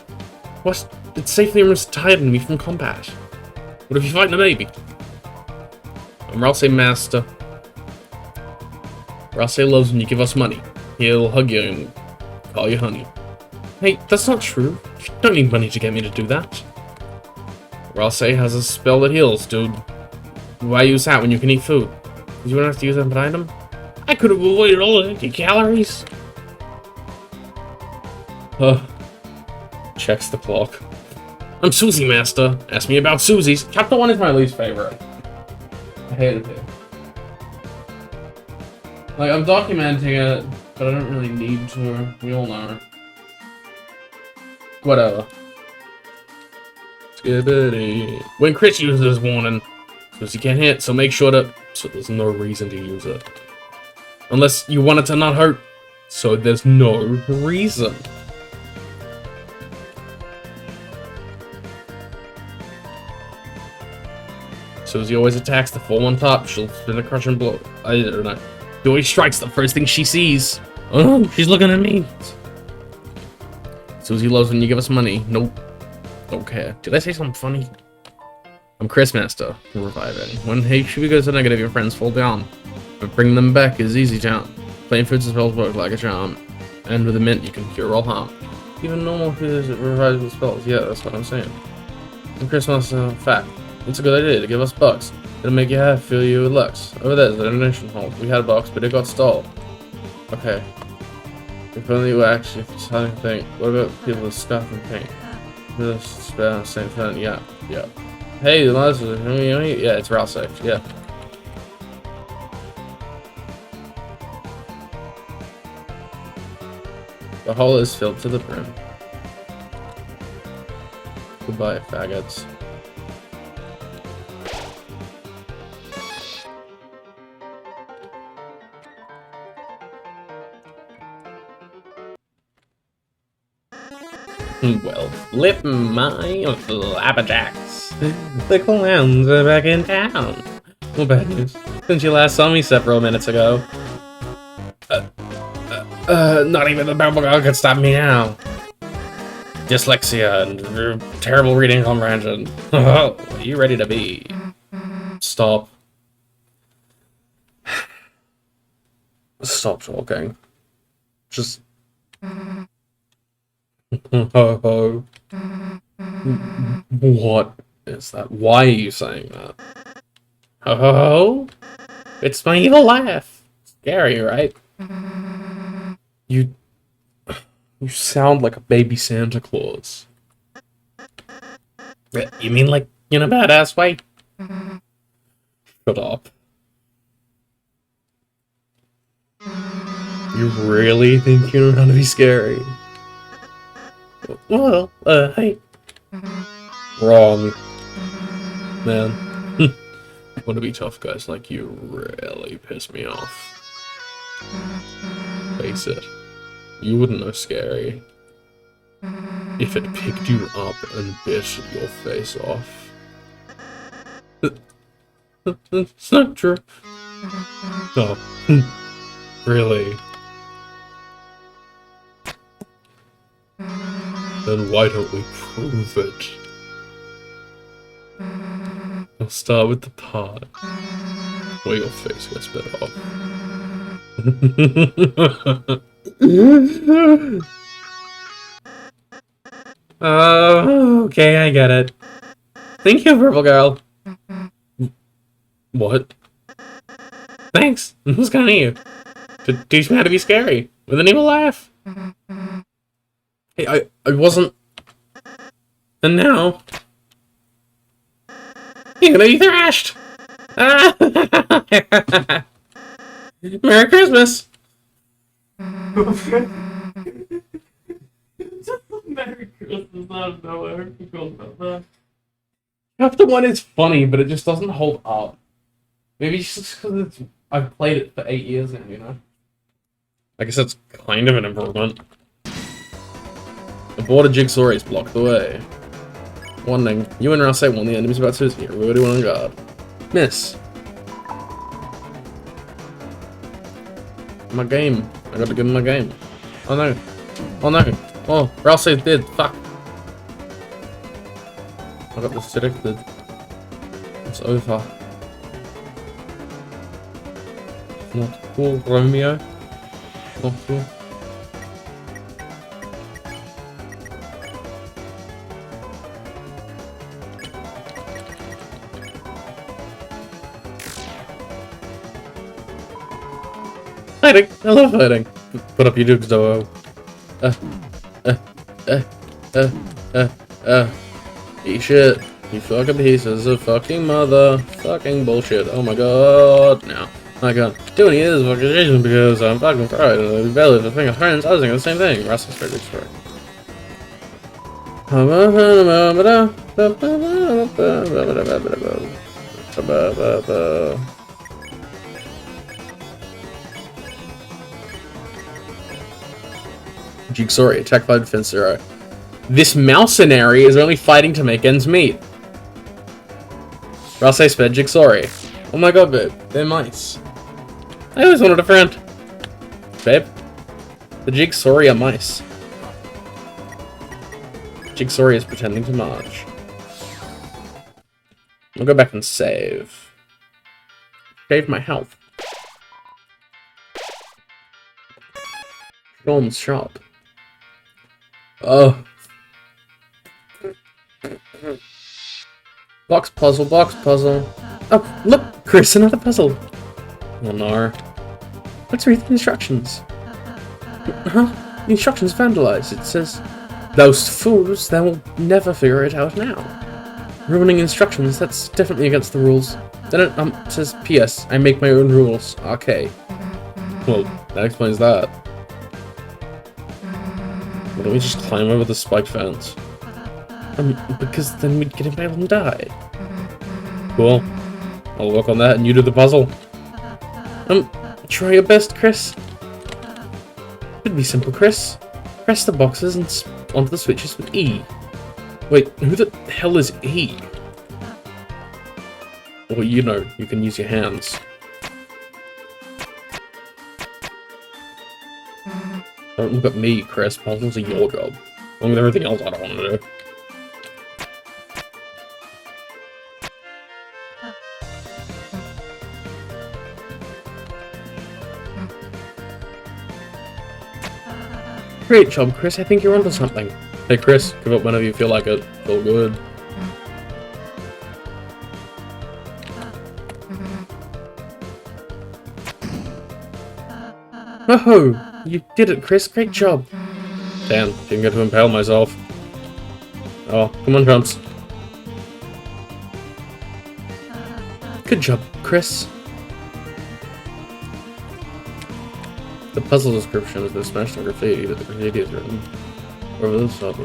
What? It safely retired me from combat. What if you fight a baby? I'm Rouse Master. Rouse loves when you give us money. He'll hug you and call you honey. Hey, that's not true. You don't need money to get me to do that. Rouse has a spell that heals, dude. Why use that when you can eat food? You wouldn't have to use an item? I could have avoided all the empty calories. Checks the clock. I'm Susie Master. Ask me about Susie's. Chapter 1 is my least favorite. I hated it. Like, I'm documenting it, but I don't really need to. We all know. Whatever. Skibbity. When Chris uses this warning, because you can't hit, so make sure that... So there's no reason to use it. Unless you want it to not hurt. So there's no reason. Susie always attacks the full on top. She'll spin a crush and blow. I don't know. She always strikes the first thing she sees. Oh, she's looking at me. Susie loves when you give us money. Nope. Don't care. Did I say something funny? I'm Chris Master. Reviving. When HP goes to negative, your friends fall down. But bringing them back is easy town. Plain foods and spells work like a charm. And with a mint, you can cure all harm. Even normal food revives with spells. Yeah, that's what I'm saying. I'm Chris Master. Fact. It's a good idea to give us bucks. It'll make you happy, fill you with lux. Over there's the donation hall. We had a box, but it got stalled. Okay. If only you actually starting to think. What about people with stuff and paint? With a spell the same thing. Yeah. Yeah. Hey, the last one. Yeah, it's Rouse. Yeah. The hall is filled to the brim. Goodbye, faggots. Well, flip my flapjacks. The clowns are back in town. Well, bad news. Since you last saw me several minutes ago. Not even the Bible God could stop me now. Dyslexia and terrible reading comprehension. Are you ready to be? Stop. Stop talking. Just... What is that? Why are you saying that? Oh, it's my evil laugh. Scary, right? You sound like a baby Santa Claus. You mean like in a badass way? Shut up. You really think you know how to be scary? Well, hey. Wrong. Man. Want to be tough guys like you really piss me off. Face it. You wouldn't know scary if it picked you up and bit your face off. It's not true. No. Really? Then why don't we prove it? I'll start with the part where your face gets bit off. Oh, okay, I get it. Thank you, Purple Girl. What? Thanks. It was kind of you. To teach me how to be scary with an evil laugh. Hey, I wasn't. And now you're gonna be thrashed. Merry Christmas. Merry Christmas out of nowhere. I forgot about that. Chapter 1 is funny, but it just doesn't hold up. Maybe it's just because I've played it for 8 years now, you know? I guess that's kind of an improvement. The border jigsaw is blocked the way. Warning, you and Rousey warn the enemies about Susie. Everybody on guard. Miss. My game. I gotta give him my game. Oh no. Oh no. Oh, Rousey's dead. Fuck. I got this selected. It's over. Not cool, Romeo. Not cool. Fighting! I love fighting! Put up your dukes, though. Eat shit. You fucking pieces of fucking mother. Fucking bullshit. Oh my god. No. I can't do any of this fucking shit because I'm fucking fried and I'm belly for finger friends. I was thinking the same thing. Russell's favorite story. Jigsaw, attack by defense 0. This mercenary is only fighting to make ends meet. Rousey sped Jigsaw. Oh my god, babe. They're mice. I always wanted a friend. Babe. The Jigsaw are mice. Jigsaw is pretending to march. I'll go back and save. Save my health. Storm's shop. Oh. Box puzzle, box puzzle. Oh, look! Chris, another puzzle! Oh no. Let's read the instructions. Huh? The instructions vandalized. It says, those fools, they will never figure it out now. Ruining instructions, that's definitely against the rules. Then it says, P.S. I make my own rules. Okay. Well, that explains that. Why don't we just climb over the spiked fence? Because then we'd get impaled and die. Cool. I'll work on that and you do the puzzle. Try your best, Chris. Should be simple, Chris. Press the boxes and onto the switches with E. Wait, who the hell is E? Well, you know, you can use your hands. Don't look at me, Chris. Puzzles are your job. Along with everything else I don't want to do. Great job, Chris. I think you're onto something. Hey, Chris, give up whenever you feel like it. Feel good. Oh, you did it, Chris. Great job. Damn, didn't get to impale myself. Oh, come on, Chumps. Good job, Chris. The puzzle description has been smashed on graffiti that the graffiti is written. Over this side,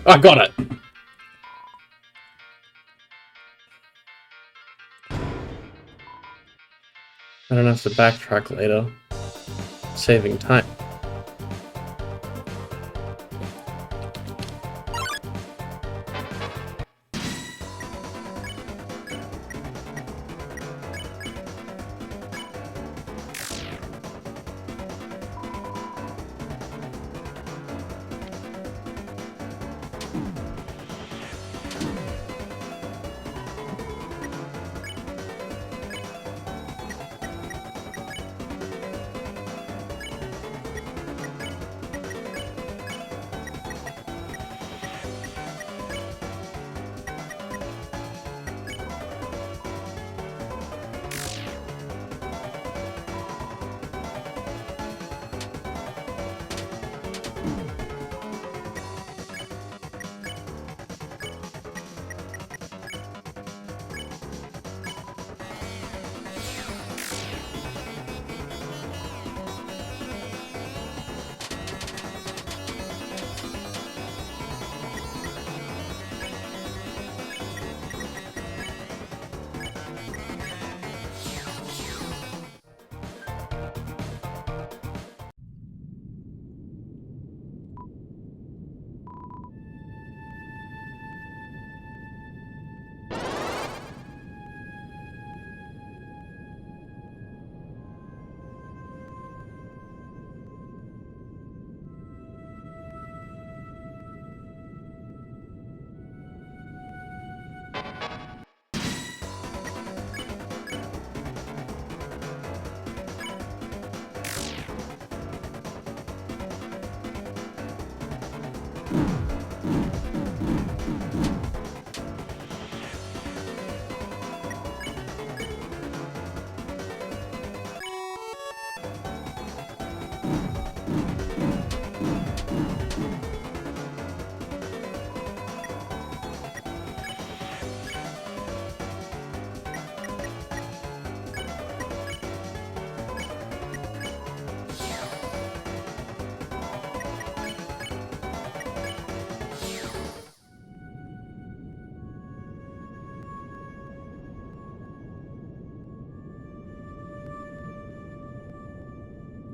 I got it! I don't have to backtrack later. Saving time.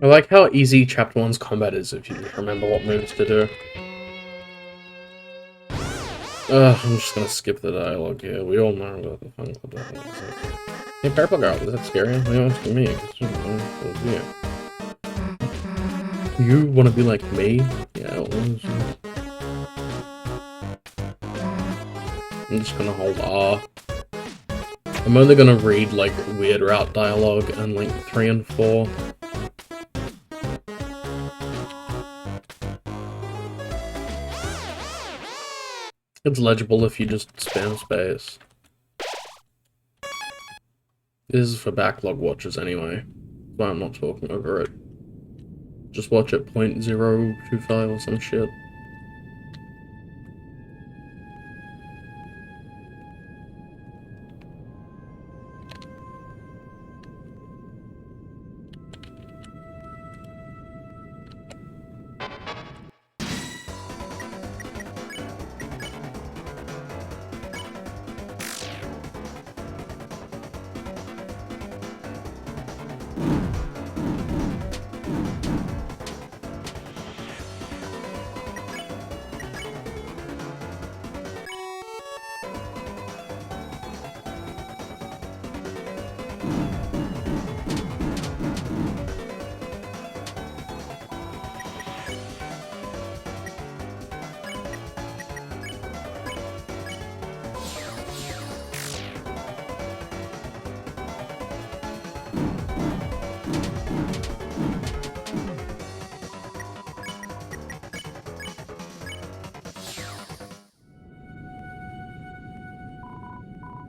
I like how easy Chapter 1's combat is if you remember what moves to do. I'm just gonna skip the dialogue here. We all know about the fun club dialogue. Hey, Purple Girl, is that scary? What are you asking me? You wanna be like me? Yeah, I'm just gonna hold R. I'm only gonna read, like, weird route dialogue and link 3 and 4. It's legible if you just spam space. This is for backlog watchers anyway, so I'm not talking over it. Just watch at 0.025 or some shit.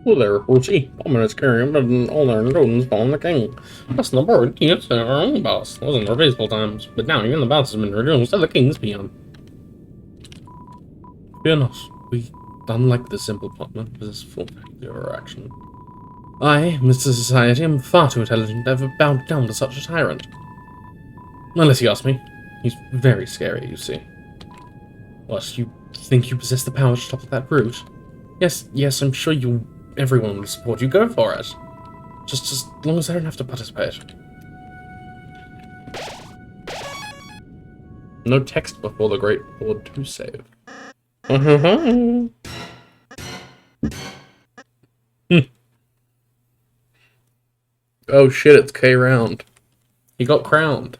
Well there, Brucey. Dominus carrying but all their rodents following the king. That's the bird, yes, our own boss. Wasn't our peaceful times, but now even the boss has been reduced to the king's peon. Fear not, we unlike the simple partner possess full faculty of our action. I, Mr. Society, am far too intelligent to ever bow down to such a tyrant. Unless you ask me, he's very scary, you see. What, you think you possess the power to topple that brute? Yes, I'm sure everyone will support you. Go for it. Just as long as I don't have to participate. No text before the Great Board 2 save. Oh shit, it's K round. He got crowned.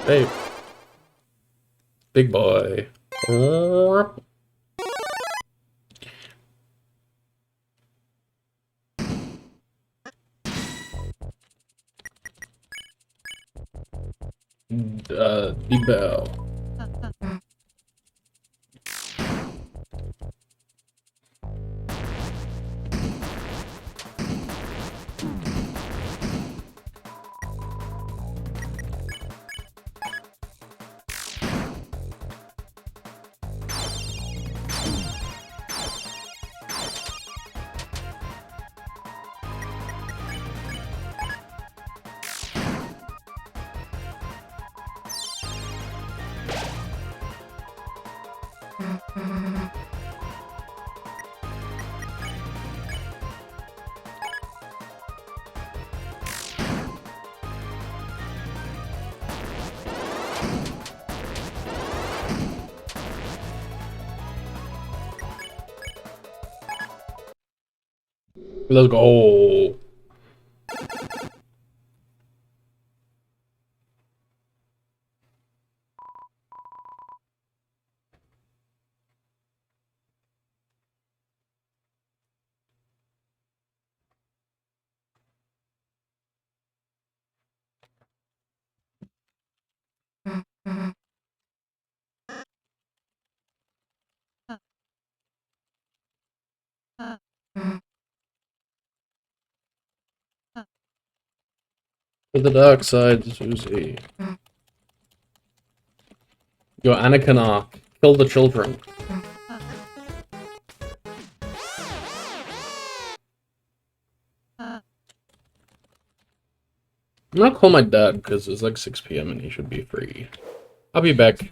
Hey. Big boy. Bell. Let's go. To the dark side, Susie. Your Anakin arc. Kill the children. I'm gonna call my dad because it's like 6 PM and he should be free. I'll be back.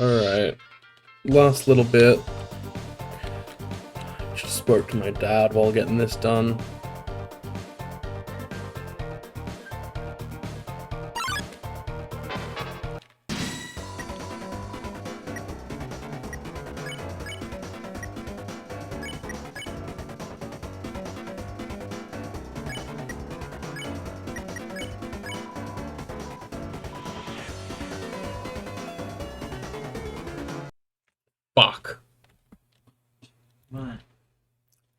Alright. Last little bit. Just spoke to my dad while getting this done. Fuck. What?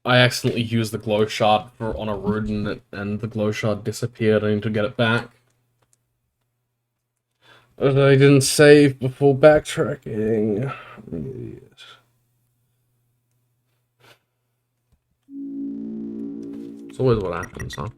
I accidentally used the glow shard on a root and the glow shard disappeared. I need to get it back. But I didn't save before backtracking. I'm an idiot. It's always what happens, huh?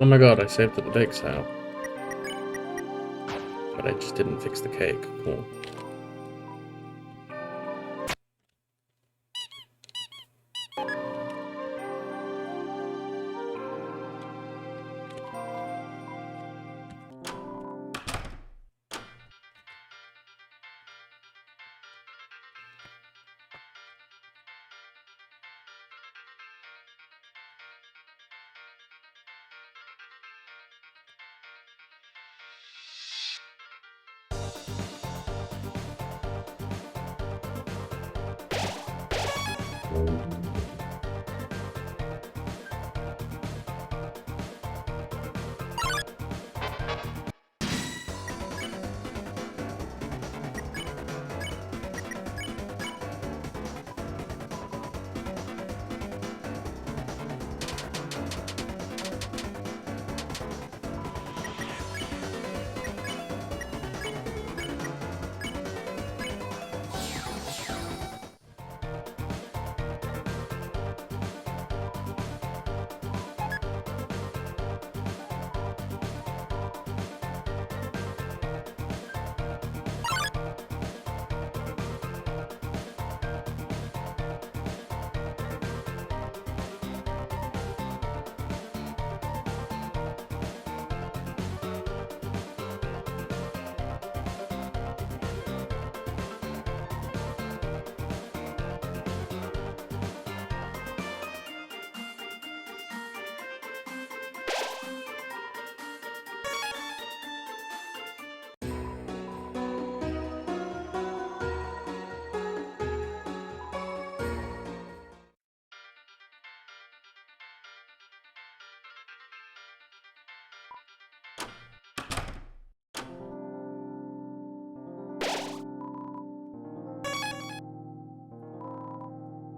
Oh my god, I saved at the bake sale. But I just didn't fix the cake. Cool.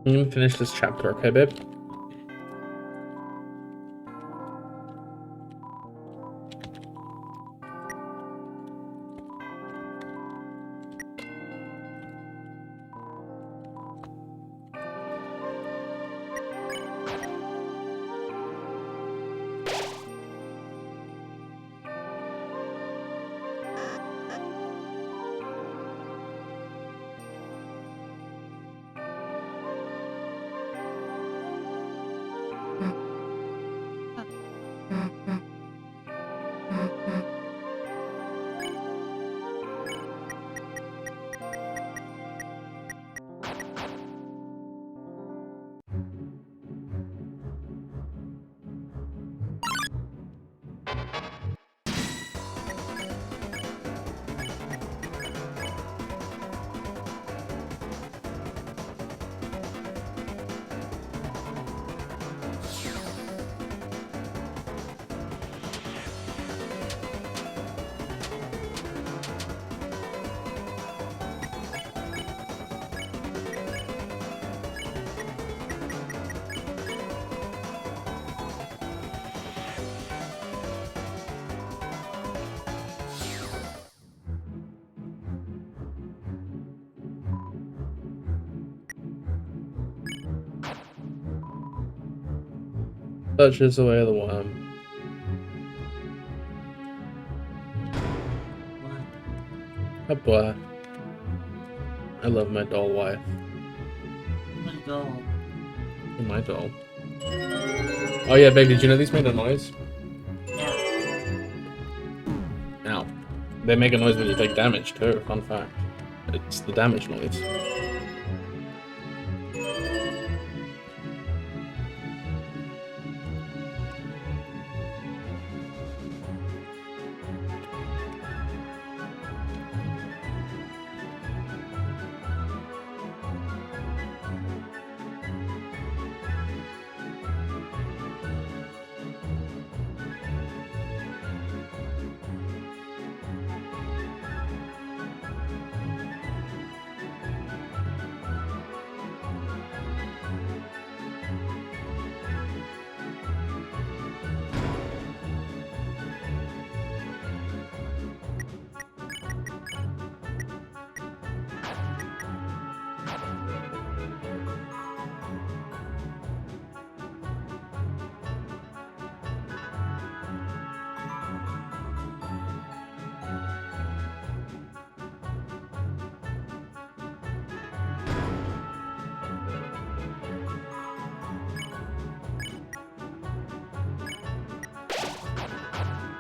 I'm gonna finish this chapter, okay, babe? Touches away the worm. What? Oh boy. I love my doll wife. My doll. And my doll. Oh yeah, babe, did you know these made a noise? Yeah. Ow. They make a noise when you take damage too, fun fact. It's the damage noise.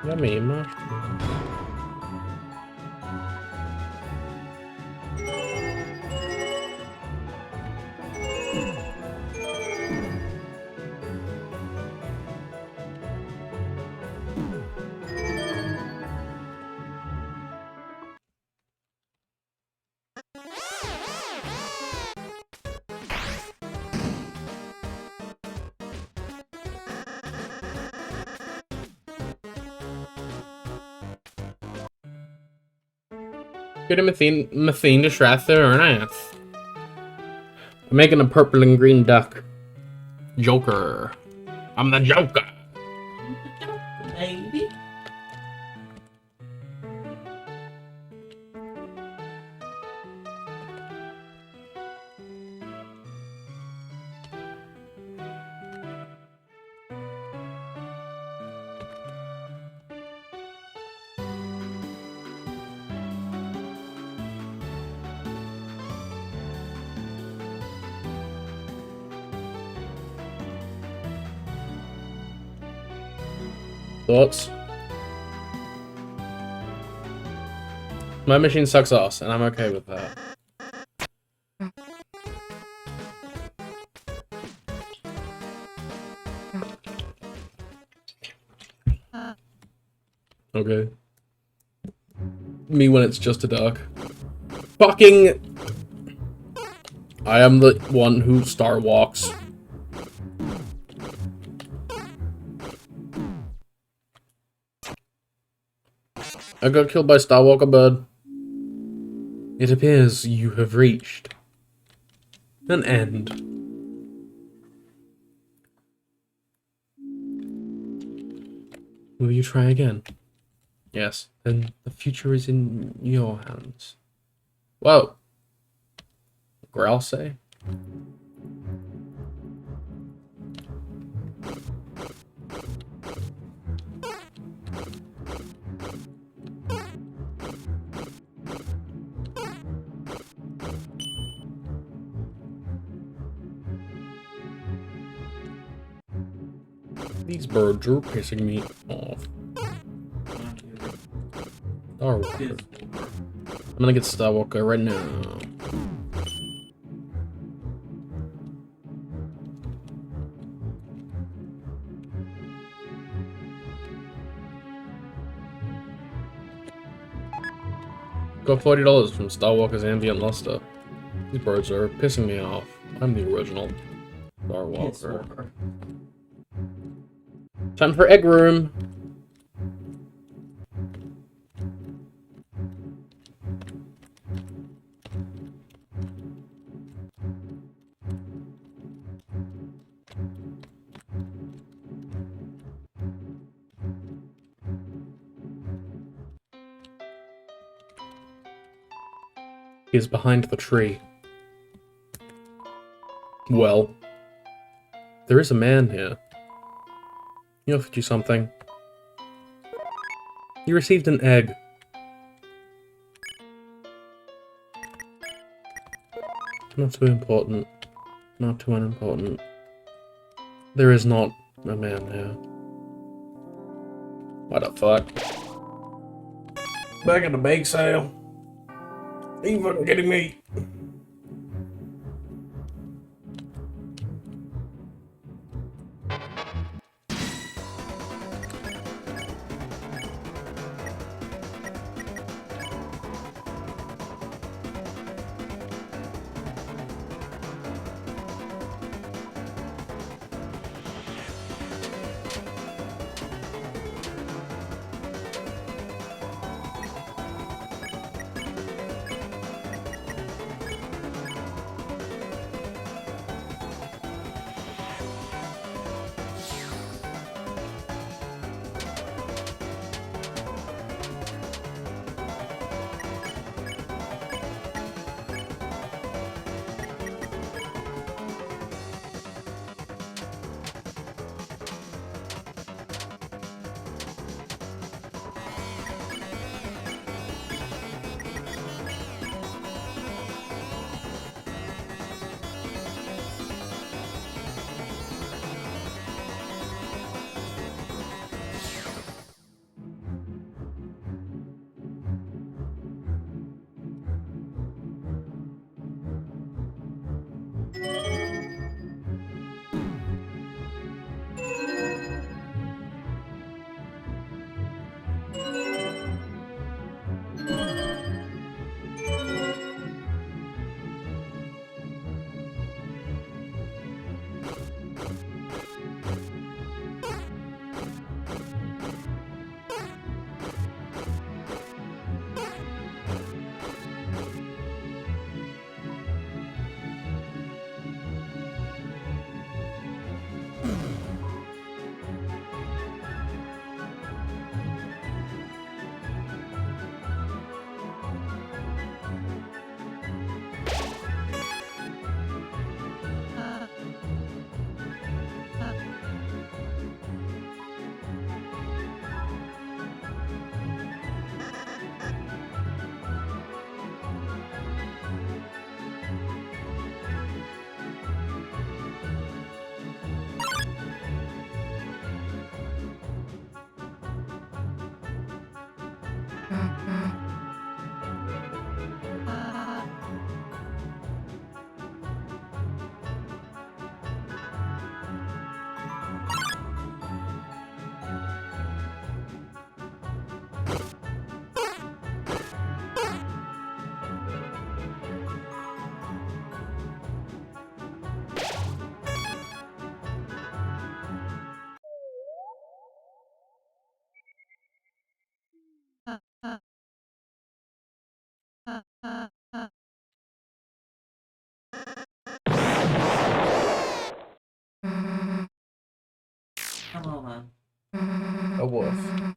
Yummy mushrooms. Good methane to Shrather or Nath. I'm making a purple and green duck. Joker. I'm the Joker. Baby. Thoughts? My machine sucks ass, and I'm okay with that. Okay. Me when it's just a duck. Fucking... I am the one who star walks. I got killed by Starwalker Bird. It appears you have reached an end. Will you try again? Yes, then the future is in your hands. Whoa. Growl say? These birds are pissing me off. Starwalker. I'm gonna get Starwalker right now. Got $40 from Starwalker's Ambient Luster. These birds are pissing me off. I'm the original Starwalker. Time for egg room. He is behind the tree. Well, there is a man here. He offered you something. You received an egg. Not too important. Not too unimportant. There is not a man here. What the fuck? Back at the bake sale. Are you fucking kidding me? Hello, man. A wolf.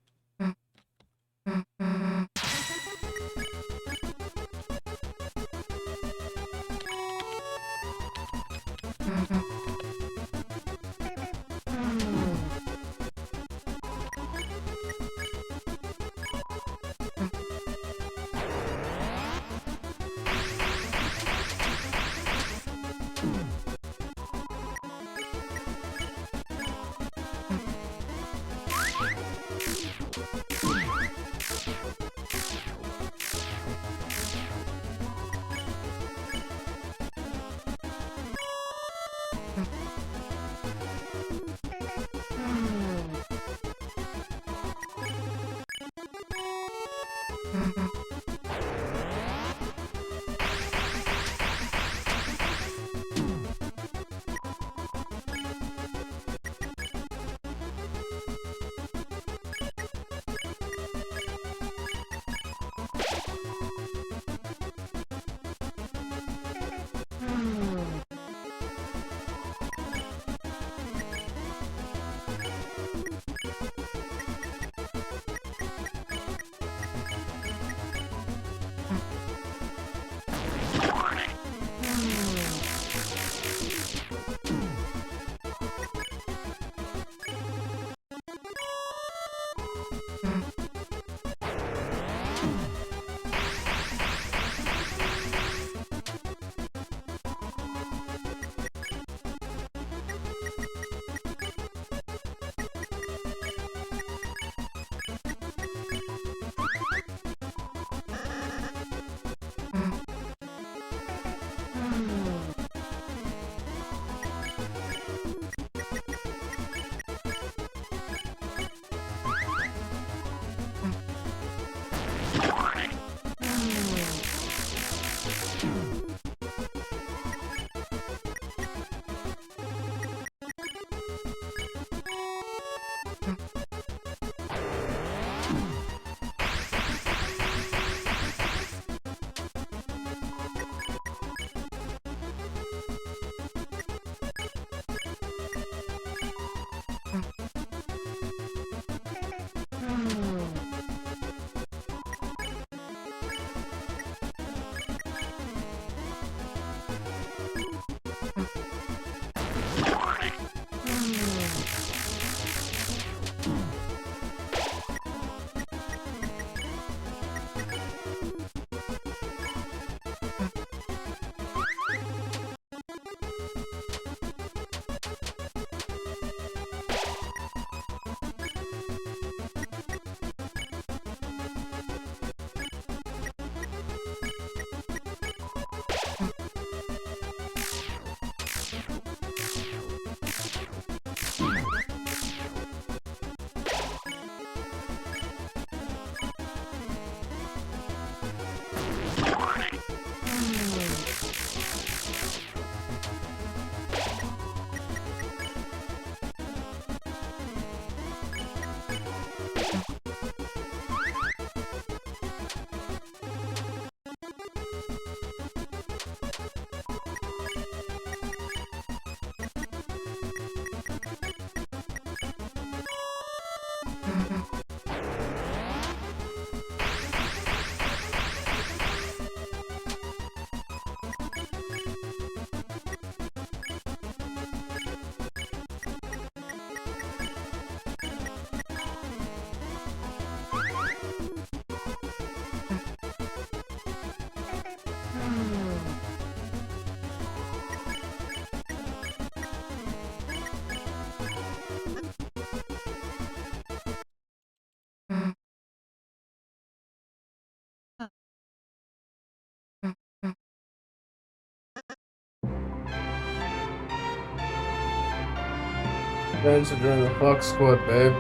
Thanks for joining the Fox Squad, babe.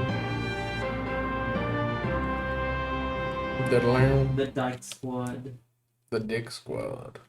The Dyke Squad. The Dick Squad.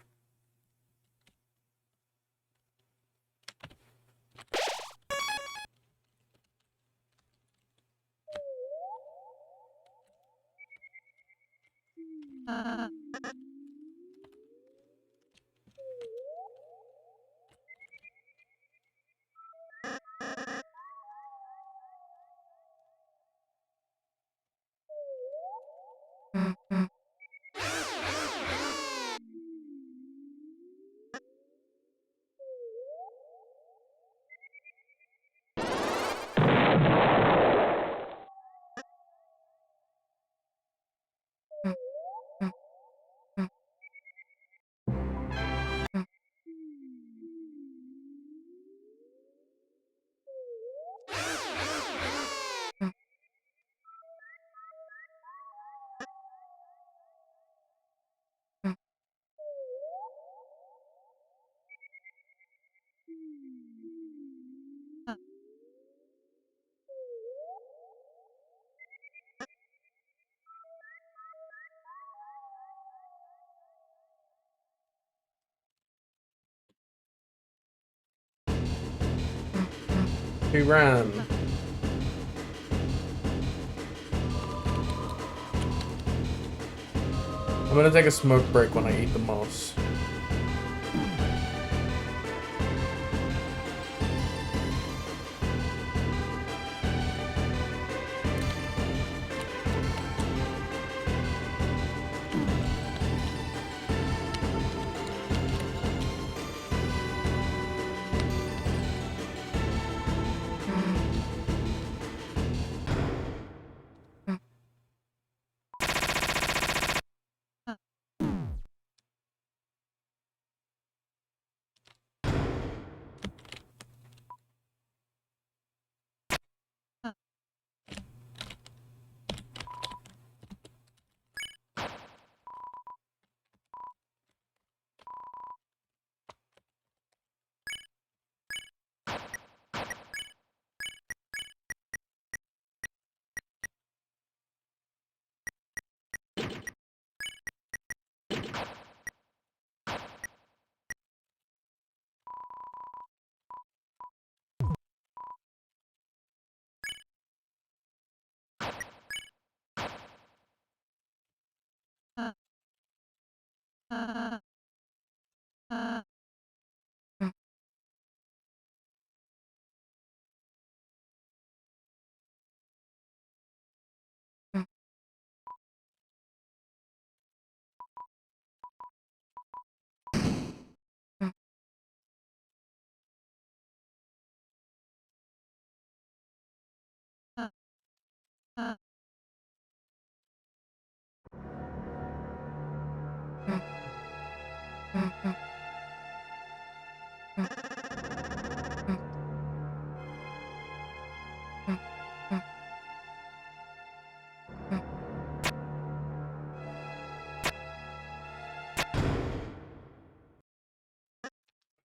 He ran. I'm gonna take a smoke break when I eat the mouse.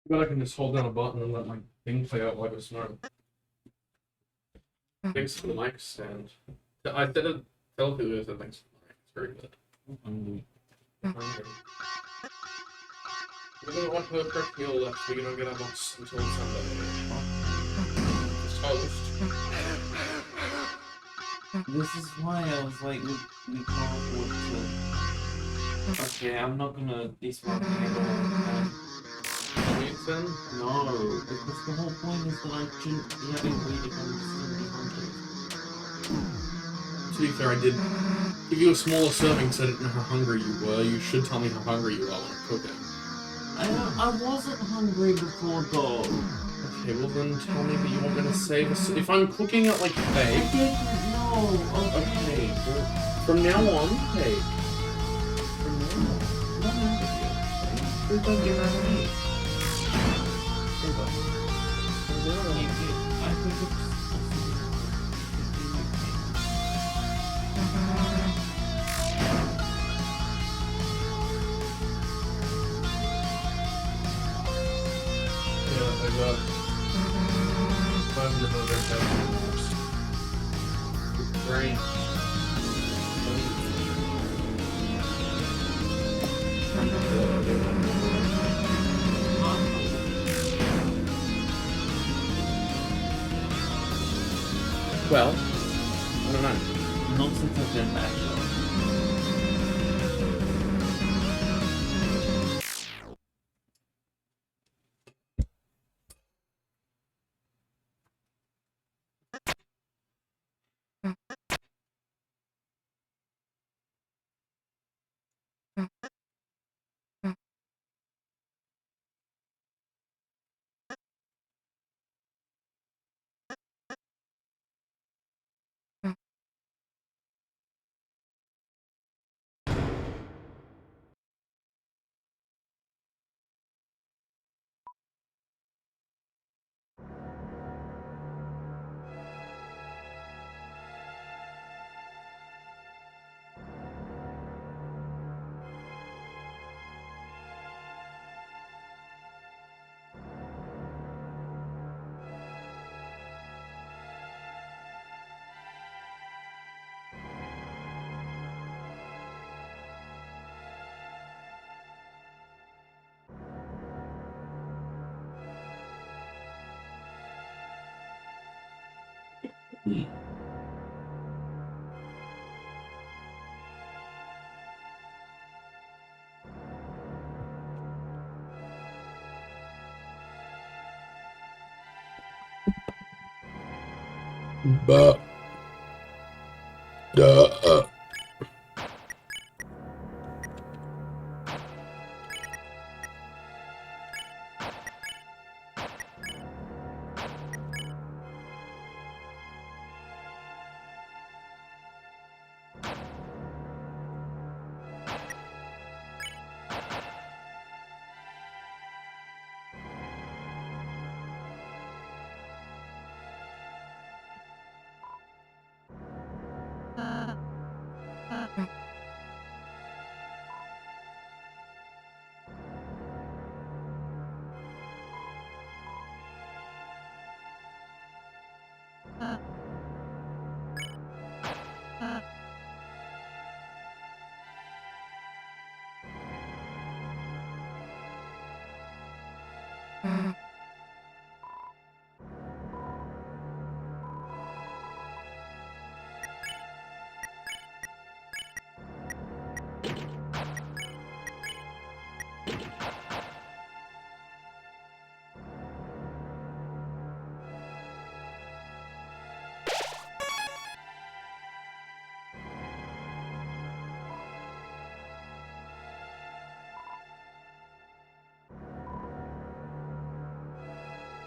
But I can just hold down a button and let my thing play out like a smart. Thanks for the mic stand. I said it. Tell who it is. Thanks for the mic. It's very good. We're gonna want to correct meal left. So we don't get our box until Sunday. It's toast. This is why I was like, we can't afford to. Okay, I'm not gonna disrupt you at all. Then? No, because the whole point is that I shouldn't be having waited on 700. to be fair, I did give you a smaller serving because I didn't know how hungry you were. You should tell me how hungry you are when I'm cooking. I wasn't hungry before though. Okay, well then tell me that you want me to save us. If I'm cooking it like I fake, didn't know. okay, well, from now on, fake. From now on. What happened here? Please don't get mad at me. Ava. From now on. I think it's. Yeah, I got 500 milligrams of brain. Well, I don't know. Not since I've been back though. But,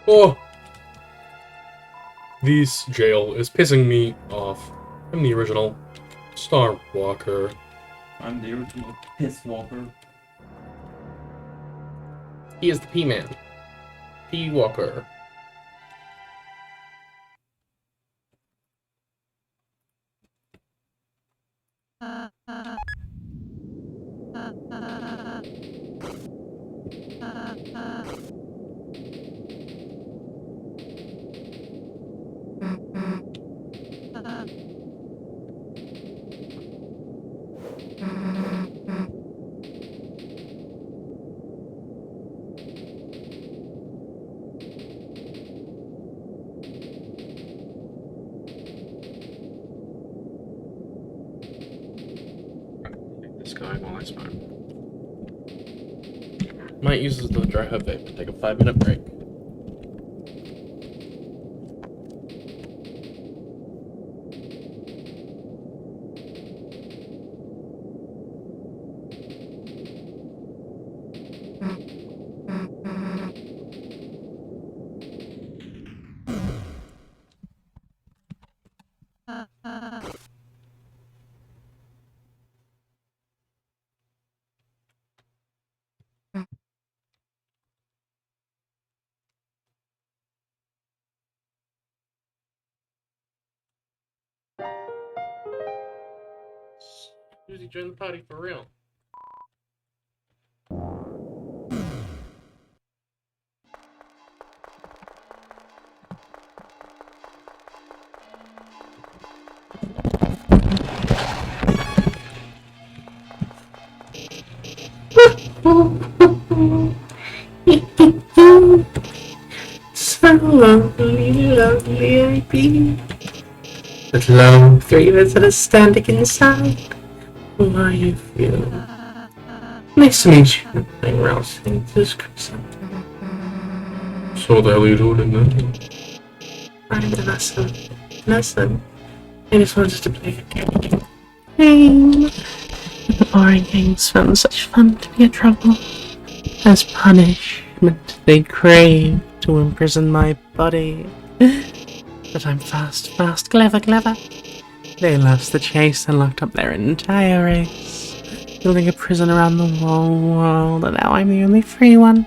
oh! This jail is pissing me off. I'm the original Star Walker. I'm the original piss walker. He is the P-Man. P-Walker. This guy while I smoke. Might use the dry herb vape to take a 5-minute break. Usually join the party for real. So lovely, lovely I be. With lone three visitors standing inside. Why you feel? Nice to meet you. I'm Rouse. This Crimson. So the hell are you doing in there? I'm Vanessa. Vanessa. I just wanted to play a game. Game. The boring games found such fun to be a trouble. As punishment, they crave to imprison my body. But I'm fast, fast, clever, clever. They lost the chase and locked up their entire race, building a prison around the whole world, and now I'm the only free one.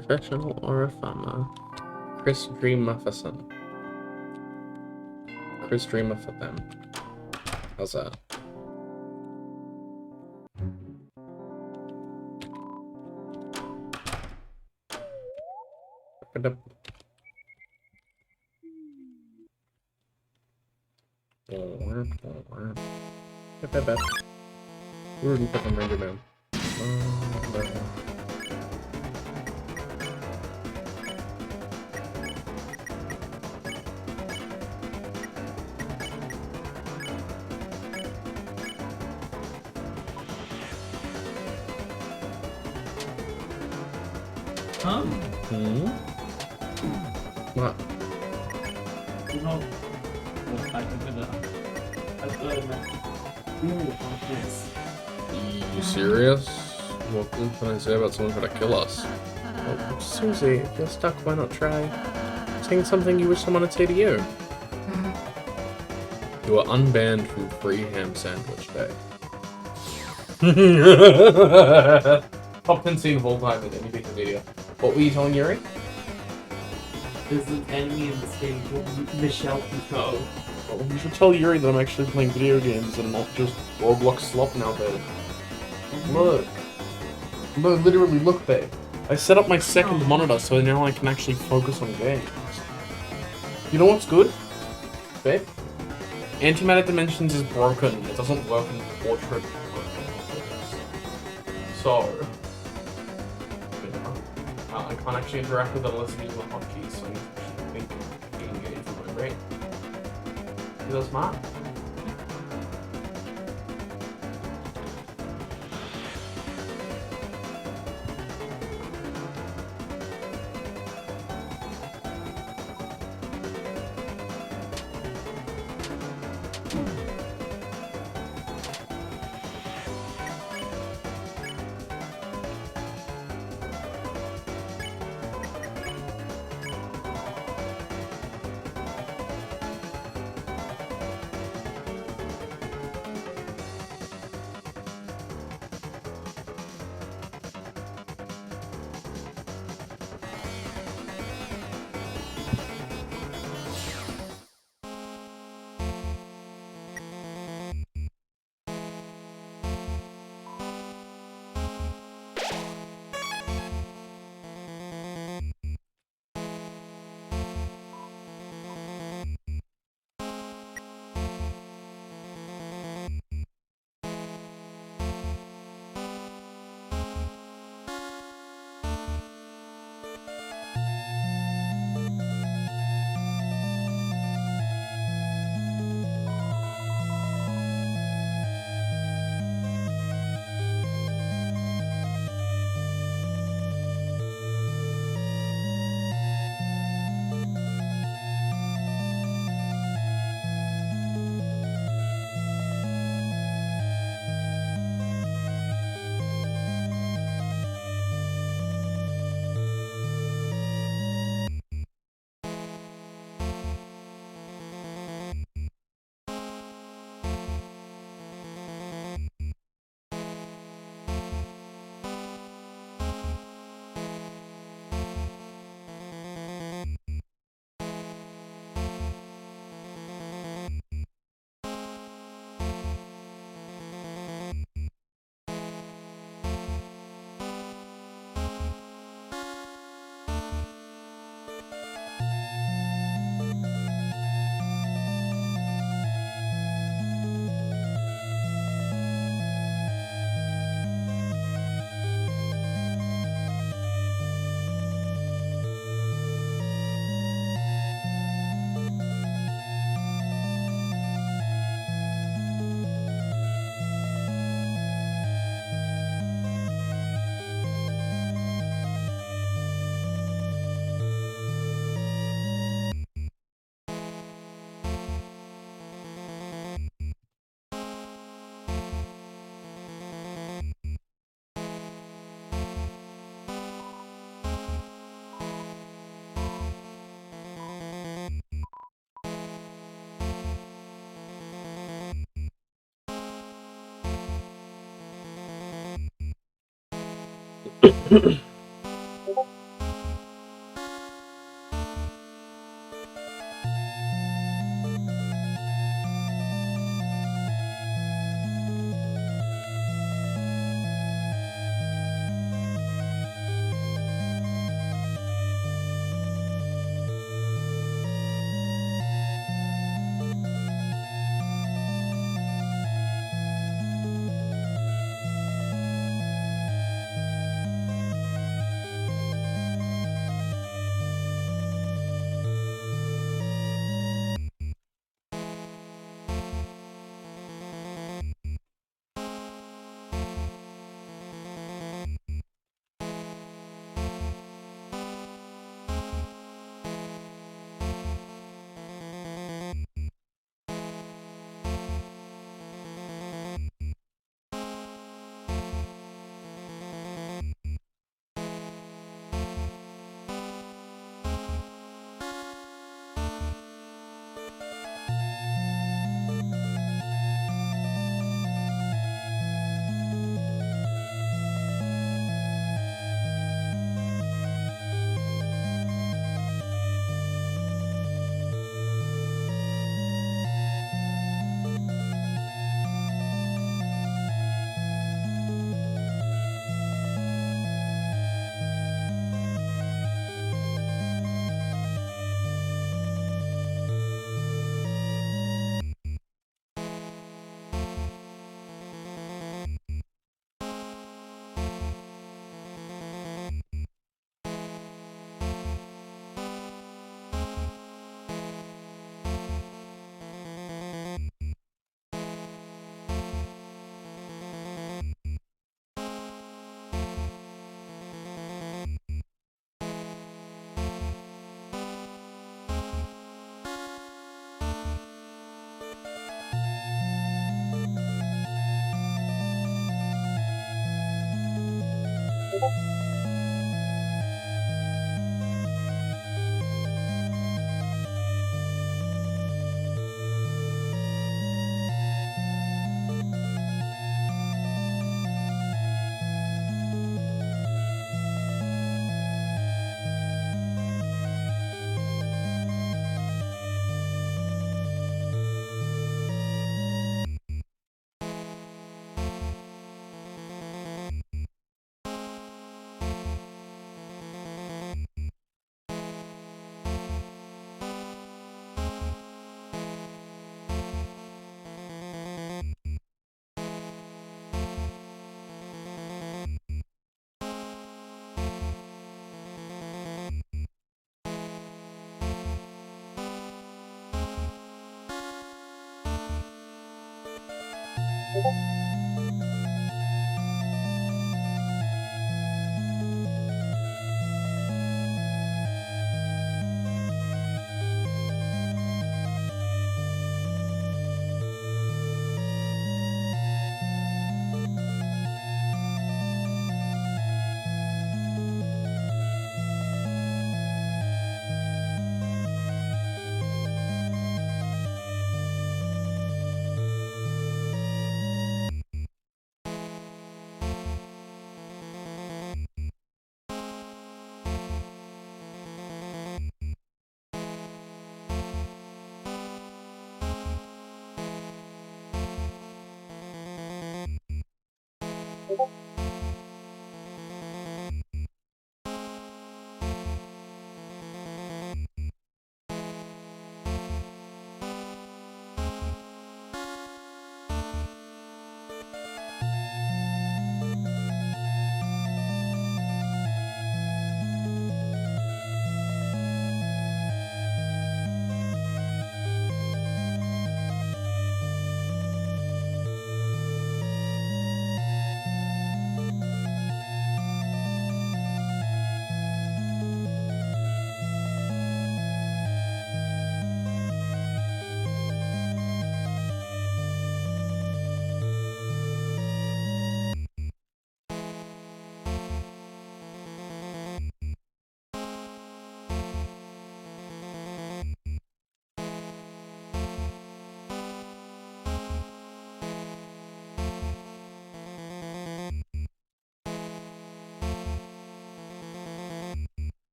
professional or a farmer. Chris Dreamer for some. Chris Dreamer for them. How's that? We wouldn't put them Ranger Man. Huh? Hmm? What? You know, well, I'm gonna really about this. You serious? What can I say about someone trying to kill us? Oh, Susie, if you're stuck, why not try saying something you wish someone would say to you? You are unbanned from Free Ham Sandwich Day. Top 10 scene of all time in any piece of video. What were you telling Yuri? There's an enemy in this game called Michelle Foucault. Well, you should tell Yuri that I'm actually playing video games and not just Roblox slop now, babe. Look. No, literally, look, babe. I set up my second monitor so now I can actually focus on games. You know what's good? Babe? Antimatter Dimensions is broken. It doesn't work in portrait. So, I can't actually interact with it unless I'm using the hotkeys, so I think I can engage with my brain. Is that smart?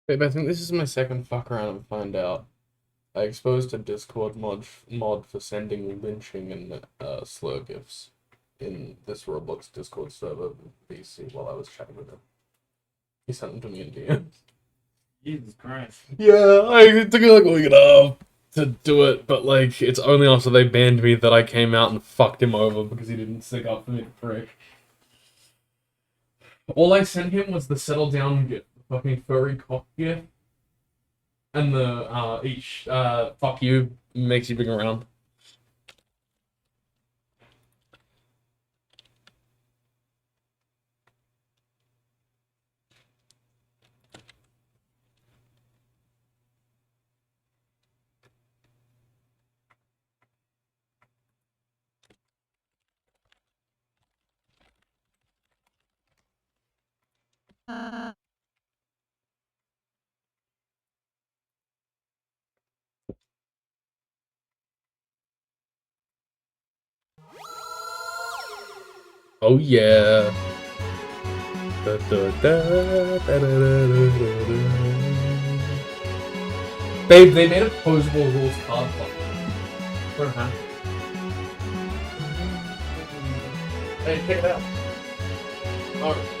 Babe, I think this is my second fuck around and find out. I exposed a Discord mod for sending lynching and slur gifs in this Roblox Discord server VC while I was chatting with him. He sent them to me in DMs. Jesus Christ. Yeah, it took me like a week and a half to do it, but like it's only after they banned me that I came out and fucked him over because he didn't stick up for me to prick. All I sent him was the settle down gift, the fucking furry cock gift, and the each fuck you makes you bring around. Oh yeah. Babe, they made a posable rules card block. Uh-huh. Hey, check it out. Oh.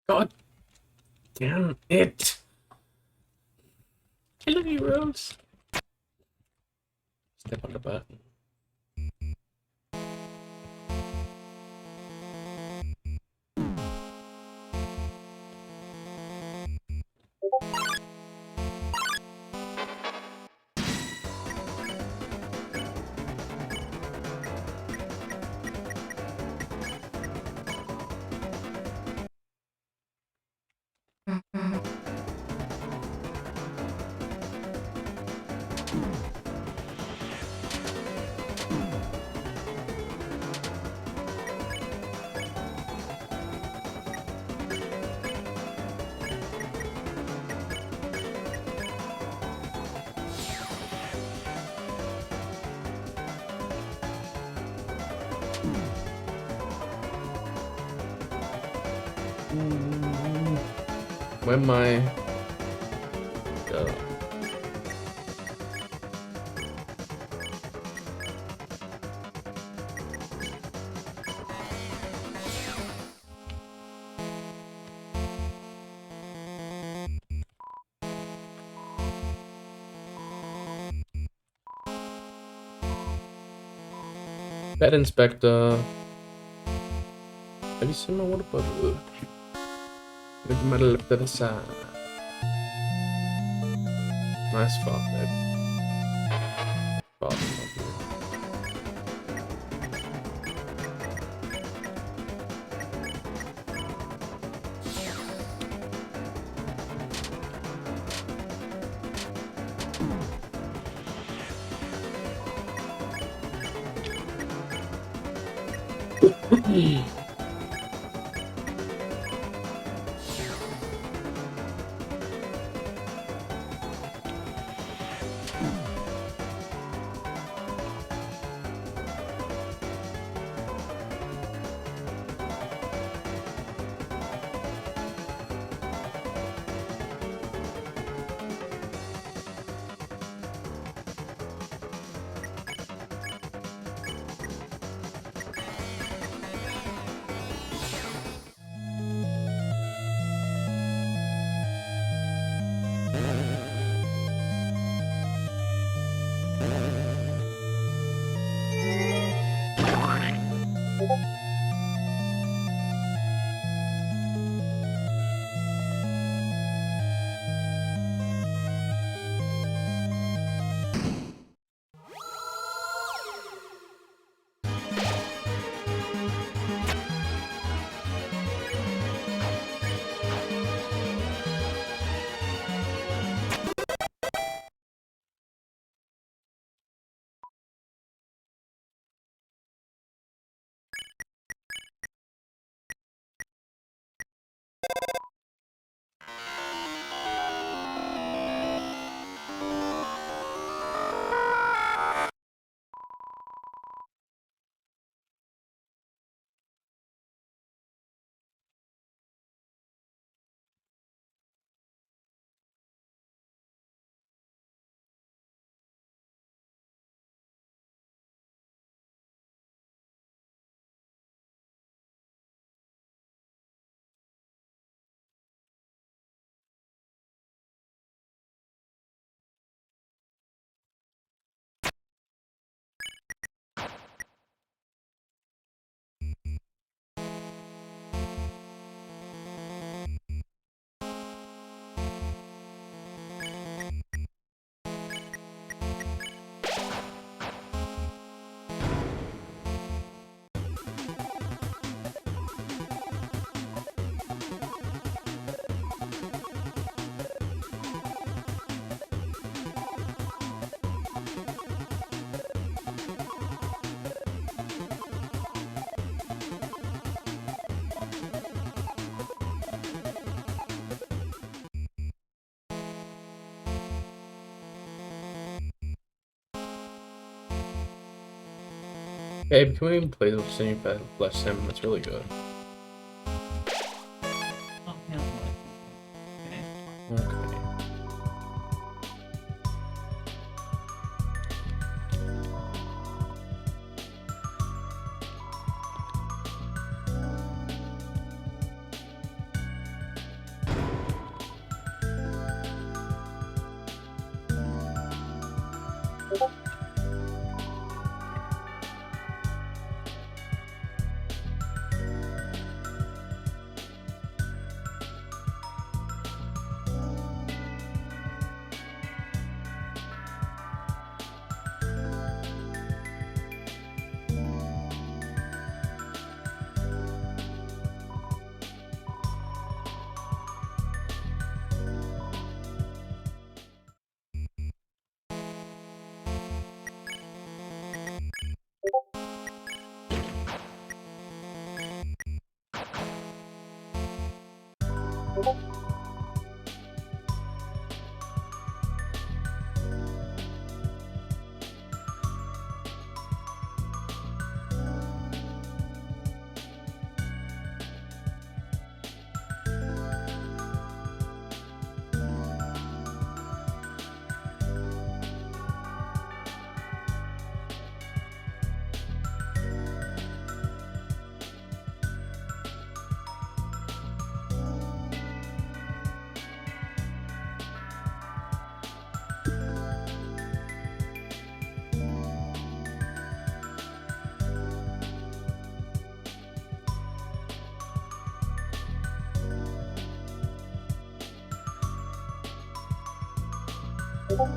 God damn it. I love you, Rose. Step on the button. Where am I? Go. Bed inspector. Have you seen my water bottle? Maybe my left to the side. Nice fart, babe. Fart, Babe, can we even play the Singing Flash Sim? That's really good. Oh, yeah, Okay. I'm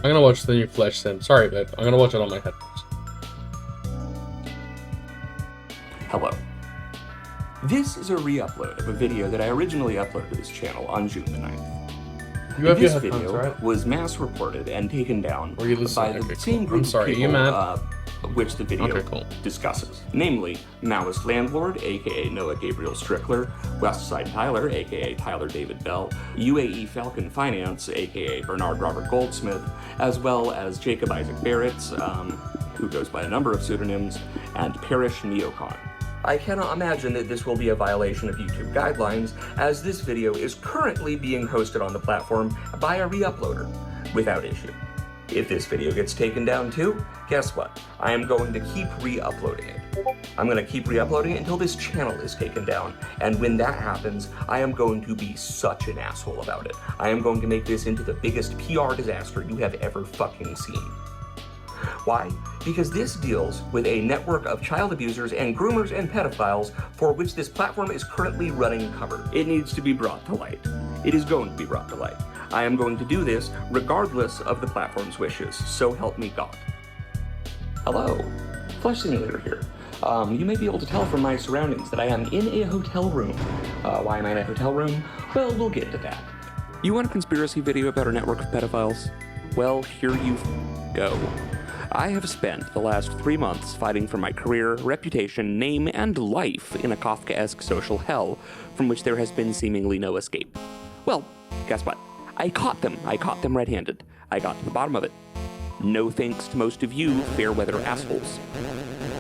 gonna watch the new Flesh Sim. Sorry, babe. I'm gonna watch it on my headphones. Hello. This is a re-upload of a video that I originally uploaded to this channel on June the 9th. You have This your headphones, video right? was mass reported and taken down Or you by listening? the Okay, same cool. group I'm sorry, of are you people mad? which the video Okay, cool. discusses. Namely, Maoist Landlord, aka Noah Gabriel Strickler, Westside Tyler, aka Tyler David Bell, UAE Falcon Finance, aka Bernard Robert Goldsmith, as well as Jacob Isaac Barrett, who goes by a number of pseudonyms, and Parish Neocon. I cannot imagine that this will be a violation of YouTube guidelines, as this video is currently being hosted on the platform by a re-uploader, without issue. If this video gets taken down too, guess what? I am going to keep re-uploading it. I'm going to keep re-uploading it until this channel is taken down, and when that happens, I am going to be such an asshole about it. I am going to make this into the biggest PR disaster you have ever fucking seen. Why? Because this deals with a network of child abusers and groomers and pedophiles for which this platform is currently running cover. It needs to be brought to light. It is going to be brought to light. I am going to do this regardless of the platform's wishes, so help me God. Hello, Flesh Simulator here. You may be able to tell from my surroundings that I am in a hotel room. Why am I in a hotel room? Well, we'll get to that. You want a conspiracy video about a network of pedophiles? Well, here you go. I have spent the last 3 months fighting for my career, reputation, name, and life in a Kafkaesque social hell from which there has been seemingly no escape. Well, guess what? I caught them red-handed. I got to the bottom of it. No thanks to most of you fair-weather assholes.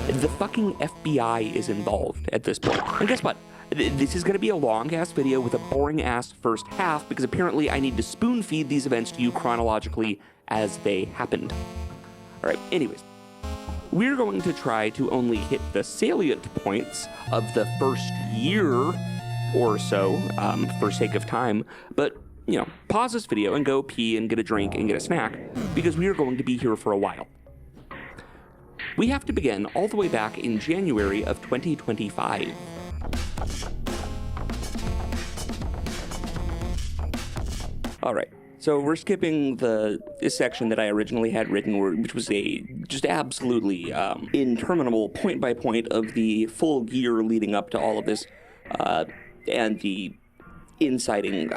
The fucking FBI is involved at this point. And guess what? This is going to be a long-ass video with a boring-ass first half because apparently I need to spoon-feed these events to you chronologically as they happened. Alright, anyways. We're going to try to only hit the salient points of the first year or so, for sake of time, but, you know, pause this video and go pee and get a drink and get a snack, because we are going to be here for a while. We have to begin all the way back in January of 2025. Alright. So we're skipping this section that I originally had written, which was a just absolutely interminable point-by-point of the full year leading up to all of this, and the inciting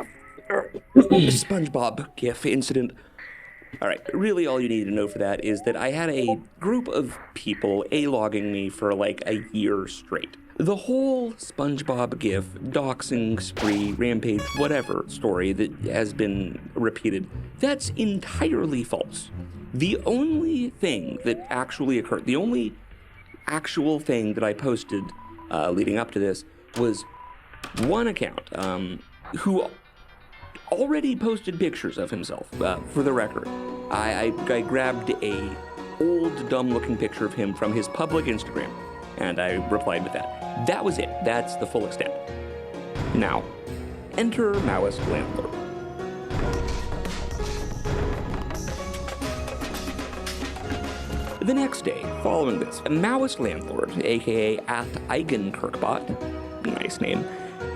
SpongeBob GIF incident. All right, really all you need to know for that is that I had a group of people A-logging me for like a year straight. The whole SpongeBob GIF, doxing spree, rampage, whatever story that has been repeated, that's entirely false. The only thing that actually occurred, the only actual thing that I posted leading up to this was one account who already posted pictures of himself, for the record. I grabbed a old, dumb-looking picture of him from his public Instagram, and I replied with that. That was it. That's the full extent. Now, enter Maoist Landlord. The next day, following this, Maoist Landlord, aka @Eigenkirkbot, nice name,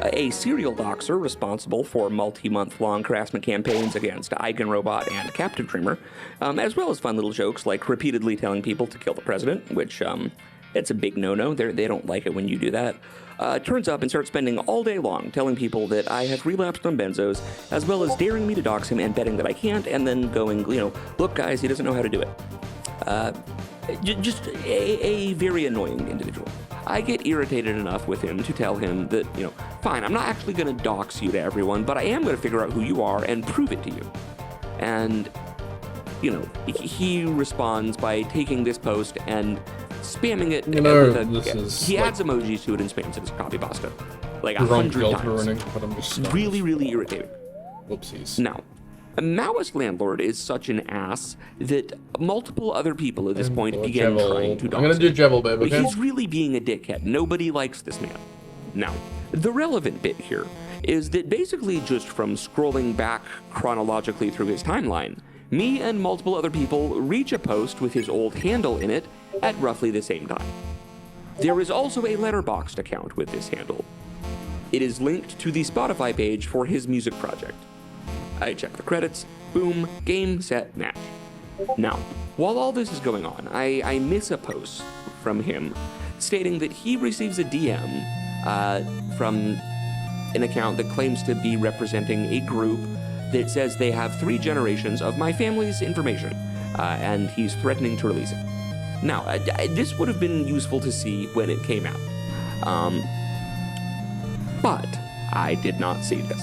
a serial doxer responsible for multi-month-long harassment campaigns against Eigenrobot and Captive Dreamer, as well as fun little jokes like repeatedly telling people to kill the president, which, it's a big no-no. They don't like it when you do that. Turns up and starts spending all day long telling people that I have relapsed on benzos, as well as daring me to dox him and betting that I can't, and then going, look guys, he doesn't know how to do it. Just a very annoying individual. I get irritated enough with him to tell him that, fine, I'm not actually going to dox you to everyone, but I am going to figure out who you are and prove it to you. And, he responds by taking this post and spamming it. He adds emojis to it and spams it as copy pasta. Like 100 times. But I'm just really, really irritating. Whoopsies. Now, a Maoist Landlord is such an ass that multiple other people at this point began trying to dox I'm gonna do Jebel, babe, okay? He's really being a dickhead. Nobody likes this man. Now, the relevant bit here is that basically just from scrolling back chronologically through his timeline, me and multiple other people reach a post with his old handle in it at roughly the same time. There is also a Letterboxd account with this handle. It is linked to the Spotify page for his music project. I check the credits, boom, game, set, match. Now, while all this is going on, I miss a post from him stating that he receives a DM from an account that claims to be representing a group that says they have 3 generations of my family's information, and he's threatening to release it. Now, this would have been useful to see when it came out, but I did not see this.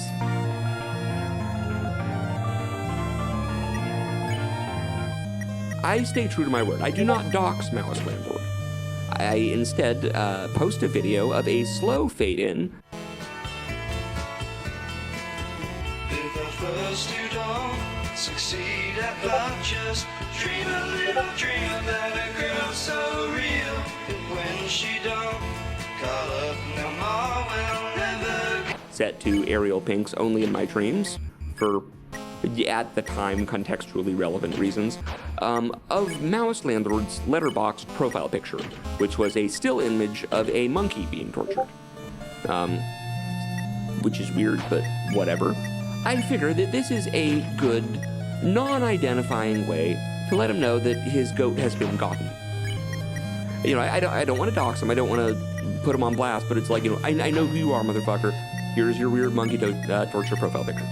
I stay true to my word. I do not dox Mouse Landlord. I instead post a video of a slow fade-in. If at first you don't succeed at love, just dream a little dream about a girl so real. When she don't call up no more, we'll never. Set to Ariel Pink's Only in My Dreams for, at the time, contextually relevant reasons, of Mouse Landlord's Letterboxd profile picture, which was a still image of a monkey being tortured. Which is weird, but whatever. I figure that this is a good, non-identifying way to let him know that his goat has been gotten. You know, I don't want to dox him, I don't want to put him on blast, but it's like, you know, I know who you are, motherfucker. Here's your weird monkey torture profile picture.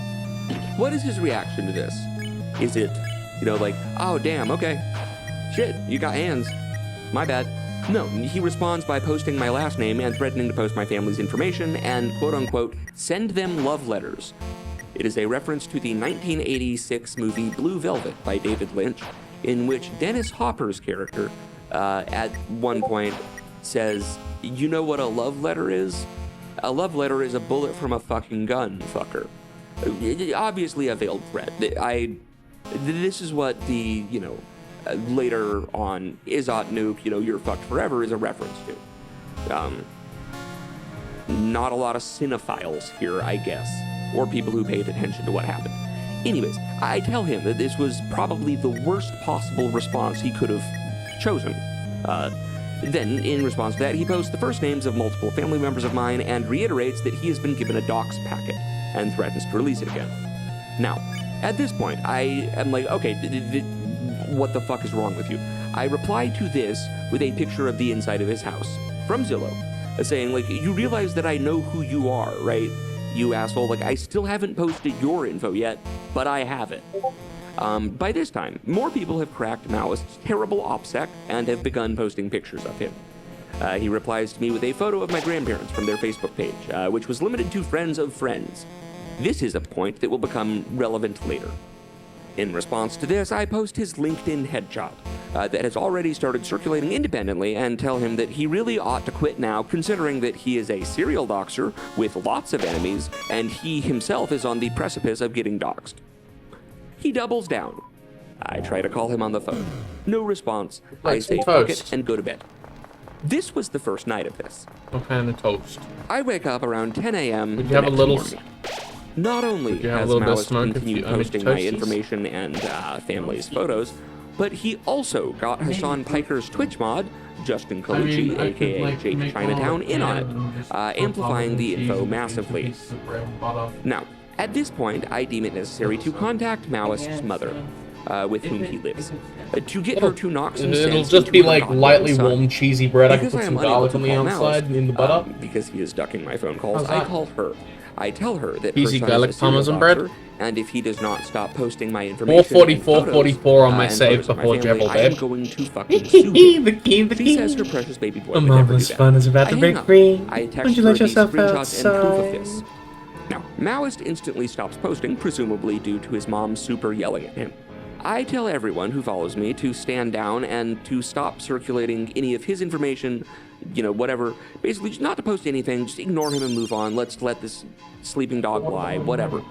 What is his reaction to this? Is it, you know, like, oh, damn, okay. Shit, you got hands. My bad. No, he responds by posting my last name and threatening to post my family's information and, quote-unquote, send them love letters. It is a reference to the 1986 movie Blue Velvet by David Lynch, in which Dennis Hopper's character, at one point, says, you know what a love letter is? A love letter is a bullet from a fucking gun, fucker. Obviously a veiled threat. This is what the, you know, later on, Izot Nuke, you know, you're fucked forever is a reference to. Not a lot of cinephiles here, I guess, or people who paid attention to what happened. Anyways, I tell him that this was probably the worst possible response he could have chosen. Then, in response to that, he posts the first names of multiple family members of mine and reiterates that he has been given a dox packet and threatens to release it again. Now, at this point, I am like, okay, what the fuck is wrong with you? I reply to this with a picture of the inside of his house from Zillow, saying, like, you realize that I know who you are, right? You asshole, like, I still haven't posted your info yet, but I have it. By this time, more people have cracked Maoist's terrible OPSEC and have begun posting pictures of him. He replies to me with a photo of my grandparents from their Facebook page, which was limited to friends of friends. This is a point that will become relevant later. In response to this, I post his LinkedIn headshot that has already started circulating independently and tell him that he really ought to quit now, considering that he is a serial doxer with lots of enemies and he himself is on the precipice of getting doxed. He doubles down. I try to call him on the phone. No response. I say fuck it and go to bed. This was the first night of this. What kind of toast? I wake up around 10 a.m. Would you have a little? morning. Not only has Maoist continued posting my information and family's photos, but he also got Hassan Piker's Twitch mod, Justin Colucci, aka Jake Chinatown, in on it, amplifying the info massively. Now, at this point, I deem it necessary to contact Maoist's mother, with whom he lives, to get her to knock some sense. It'll just be like lightly warm cheesy bread. I can put some garlic on the outside and in the butter. Because he is ducking my phone calls, I call her. I tell her that easy her garlic parmesan bread, and if he does not stop posting my information, 444 on my save before Jebel I am Babe. going to fucking sue him. The She says her precious baby boy A would never do marvelous that. fun is about to I break hang up. free. I text Would you her let the yourself screenshots and proof of outside? this. Now, Maoist instantly stops posting, presumably due to his mom super yelling at him. I tell everyone who follows me to stand down and to stop circulating any of his information, you know, whatever. Basically, just not to post anything, just ignore him and move on. Let's let this sleeping dog lie, whatever.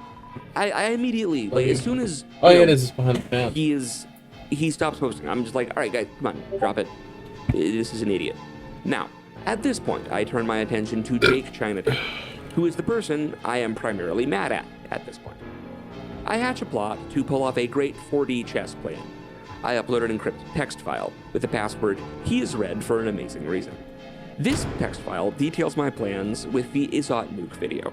I immediately, like, as soon as Oh yeah, it is behind the fan. he stops posting, I'm just like, all right, guys, come on, drop it. This is an idiot. Now, at this point, I turn my attention to Jake Chinatown, who is the person I am primarily mad at this point. I hatch a plot to pull off a great 4D chess plan. I upload an encrypted text file with the password "he is red for an amazing reason." This text file details my plans with the Izzot nuke video.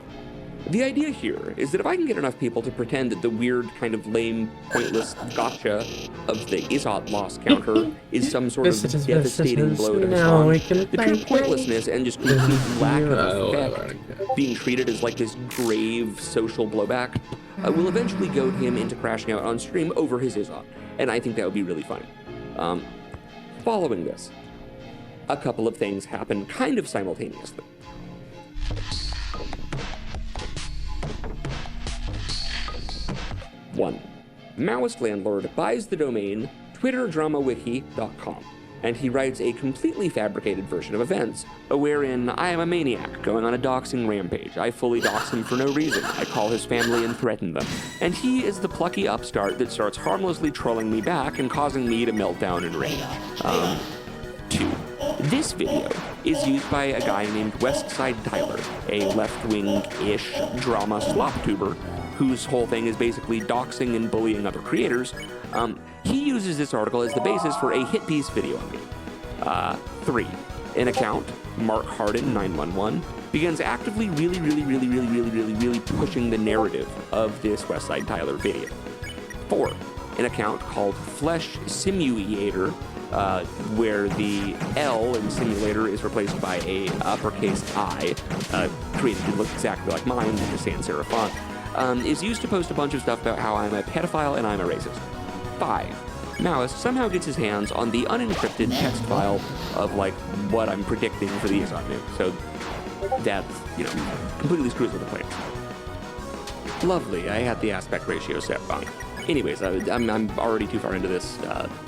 The idea here is that if I can get enough people to pretend that the weird, kind of lame, pointless gotcha of the Izzot loss counter is some sort of devastating blow to Hassan, the pure pointlessness and just complete lack of effect, being treated as like this grave social blowback, will eventually goad him into crashing out on stream over his Izzot, and I think that would be really funny. Following this, a couple of things happen kind of simultaneously. 1. Maoist landlord buys the domain twitterdramawiki.com, and he writes a completely fabricated version of events, wherein I am a maniac going on a doxing rampage. I fully dox him for no reason. I call his family and threaten them. And he is the plucky upstart that starts harmlessly trolling me back and causing me to melt down in rage. 2. This video is used by a guy named Westside Tyler, a left-wing-ish drama slop tuber, whose whole thing is basically doxing and bullying other creators. He uses this article as the basis for a hit piece video on me. 3. An account, Mark Harden 911, begins actively really pushing the narrative of this Westside Tyler video. 4. An account called Flesh Simulator, where the L in simulator is replaced by a uppercase I, created to look exactly like mine in the sans serif font, is used to post a bunch of stuff about how I'm a pedophile and I'm a racist. 5. Maoist somehow gets his hands on the unencrypted text file of, like, what I'm predicting for the Izzot nuke. So that, completely screws with the plans. Lovely, I had the aspect ratio set wrong. Anyways, I'm already too far into this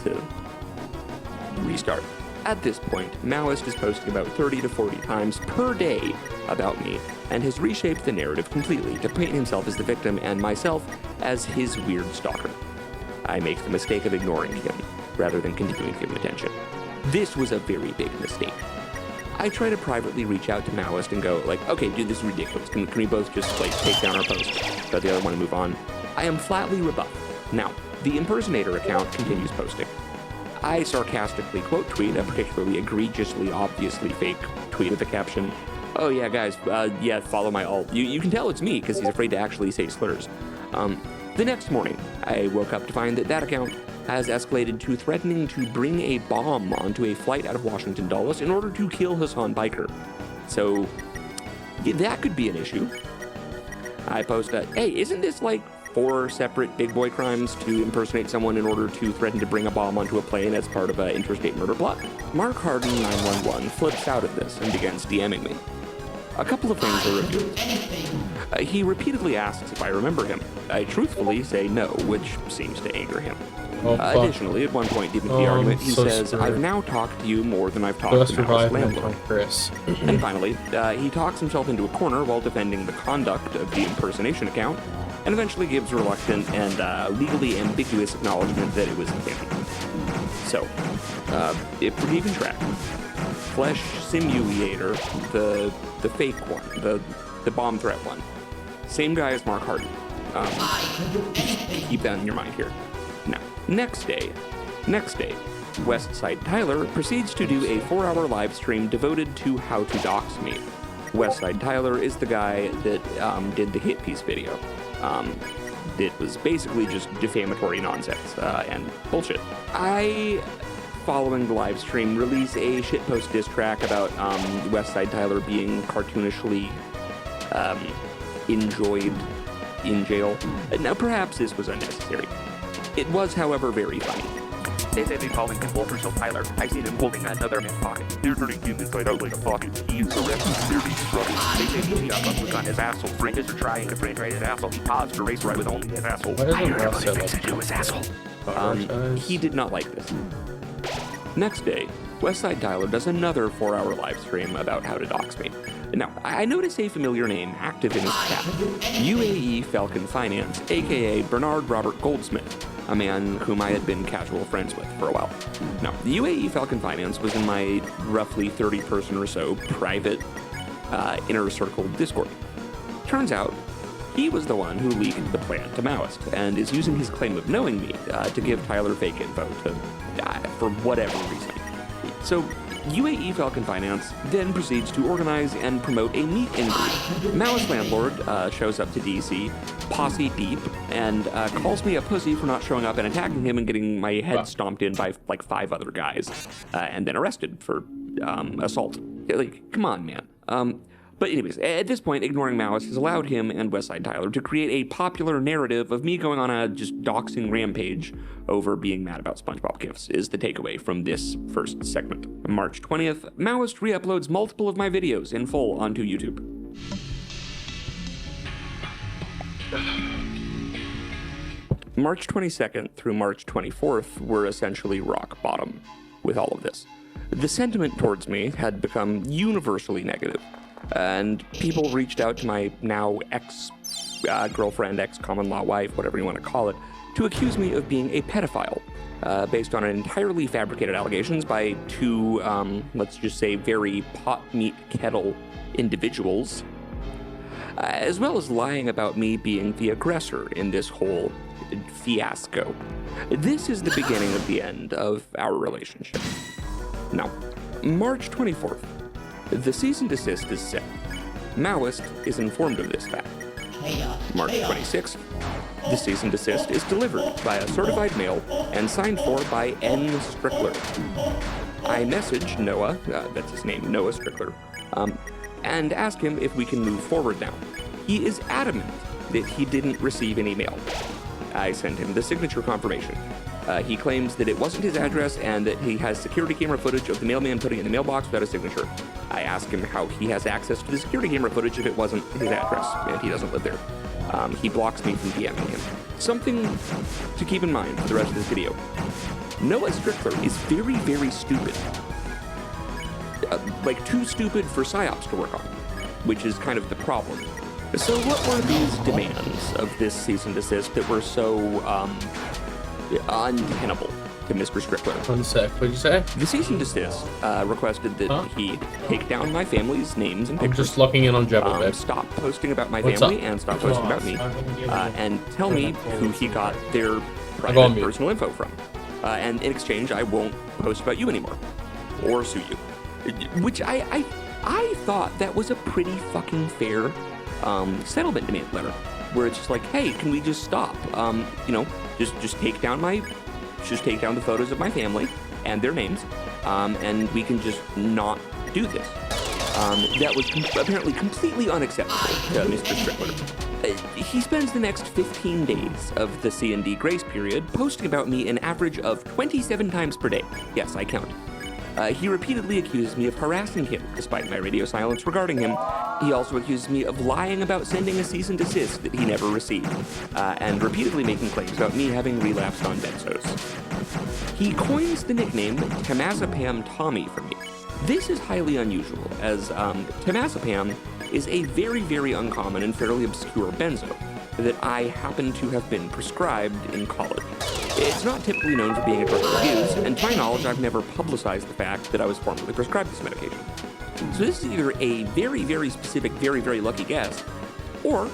to restart. At this point, Maoist is posting about 30 to 40 times per day about me, and has reshaped the narrative completely to paint himself as the victim and myself as his weird stalker. I make the mistake of ignoring him, rather than continuing to give him attention. This was a very big mistake. I try to privately reach out to Maoist and go, like, okay, dude, this is ridiculous. Can we both just, like, take down our post? But the other one to move on. I am flatly rebuffed. Now, the impersonator account continues posting. I sarcastically quote tweet a particularly egregiously, obviously fake tweet with the caption, "Oh yeah, guys, follow my alt." You can tell it's me because he's afraid to actually say slurs. The next morning, I woke up to find that account has escalated to threatening to bring a bomb onto a flight out of Washington Dulles in order to kill Hassan Biker. So, that could be an issue. I post hey, isn't this like 4 separate big boy crimes to impersonate someone in order to threaten to bring a bomb onto a plane as part of an interstate murder plot? Mark Harden 911 flips out at this and begins DMing me. A couple of things are revealed. He repeatedly asks if I remember him. I truthfully say no, which seems to anger him. Additionally, at one point deep into the argument, he says, sorry. "I've now talked to you more than I've talked to Maoist landlord." And finally, he talks himself into a corner while defending the conduct of the impersonation account, and eventually gives reluctant and legally ambiguous acknowledgement that it was him. So, if we're keeping track, Flesh Simulator, the fake one, the bomb threat one, same guy as Mark Harden. Keep that in your mind here. Now, next day, Westside Tyler proceeds to do a 4-hour live stream devoted to how to dox me. Westside Tyler is the guy that did the hit piece video. It was basically just defamatory nonsense and bullshit. I, following the live stream, release a shitpost diss track about Westside Tyler being cartoonishly enjoyed in jail. Now, perhaps this was unnecessary. It was, however, very funny. They say they call him Walter Hill Tyler. I seen him holding another man's pocket. They're turning him inside out like a pocket. He is arrested. They're being struggling. They say he got bumped on his asshole. Friends are trying to penetrate his asshole. He paused to race right with only his asshole. I heard everything to do his asshole. He did not like this. Next day, Westside Tyler does another 4-hour live stream about how to dox me. Now, I notice a familiar name active in his chat. UAE Falcon Finance, aka Bernard Robert Goldsmith, a man whom I had been casual friends with for a while. Now, the UAE Falcon Finance was in my roughly 30-person or so private inner circle Discord. Turns out, He was the one who leaked the plan to Maoist, and is using his claim of knowing me to give Tyler fake info for whatever reason. So, UAE Falcon Finance then proceeds to organize and promote a meet and greet. Maoist landlord shows up to DC, posse deep, and calls me a pussy for not showing up and attacking him and getting my head stomped in by like 5 other guys, and then arrested for assault. Like, come on, man. But anyways, at this point, ignoring Maoist has allowed him and Westside Tyler to create a popular narrative of me going on a just doxing rampage over being mad about SpongeBob gifts, is the takeaway from this first segment. March 20th, Maoist re-uploads multiple of my videos in full onto YouTube. March 22nd through March 24th were essentially rock bottom with all of this. The sentiment towards me had become universally negative, and people reached out to my now ex-girlfriend, ex-common-law wife, whatever you want to call it, to accuse me of being a pedophile, based on entirely fabricated allegations by 2, let's just say, very pot-meat kettle individuals, as well as lying about me being the aggressor in this whole fiasco. This is the beginning of the end of our relationship. Now, March 24th, the cease and desist is set. Maoist is informed of this fact. March 26th, the cease and desist is delivered by a certified mail and signed for by N. Strickler. I message Noah, that's his name, Noah Strickler, and ask him if we can move forward now. He is adamant that he didn't receive any mail. I sent him the signature confirmation. He claims that it wasn't his address and that he has security camera footage of the mailman putting it in the mailbox without a signature. I asked him how he has access to the security camera footage if it wasn't his address, and he doesn't live there. He blocks me from DMing him. Something to keep in mind for the rest of this video. Noah Strickler is very, very stupid. Like, too stupid for PsyOps to work on, which is kind of the problem. So what were these demands of this cease and desist that were so, untenable to Mr. Strickler? One sec, what'd you say? The cease and desist requested that he take down my family's names and I'm pictures. just locking in on Jebba, babe. Stop posting about my What's family up? and stop posting about me. And tell me who he got their on private mute. personal info from. And in exchange, I won't post about you anymore. Or sue you. Which I thought that was a pretty fucking fair settlement demand letter. Where it's just like, hey, can we just stop? Just take down the photos of my family and their names, and we can just not do this. That was apparently completely unacceptable to Mr. Strickler. He spends the next 15 days of the C&D grace period posting about me an average of 27 times per day. Yes, I count. He repeatedly accuses me of harassing him, despite my radio silence regarding him. He also accuses me of lying about sending a cease and desist that he never received, and repeatedly making claims about me having relapsed on benzos. He coins the nickname Temazepam Tommy for me. This is highly unusual, as temazepam is a very, very uncommon and fairly obscure benzo that I happen to have been prescribed in college. It's not typically known for being a drug to use, and to my knowledge, I've never publicized the fact that I was formally prescribed this medication. So this is either a very, very specific, very, very lucky guess, or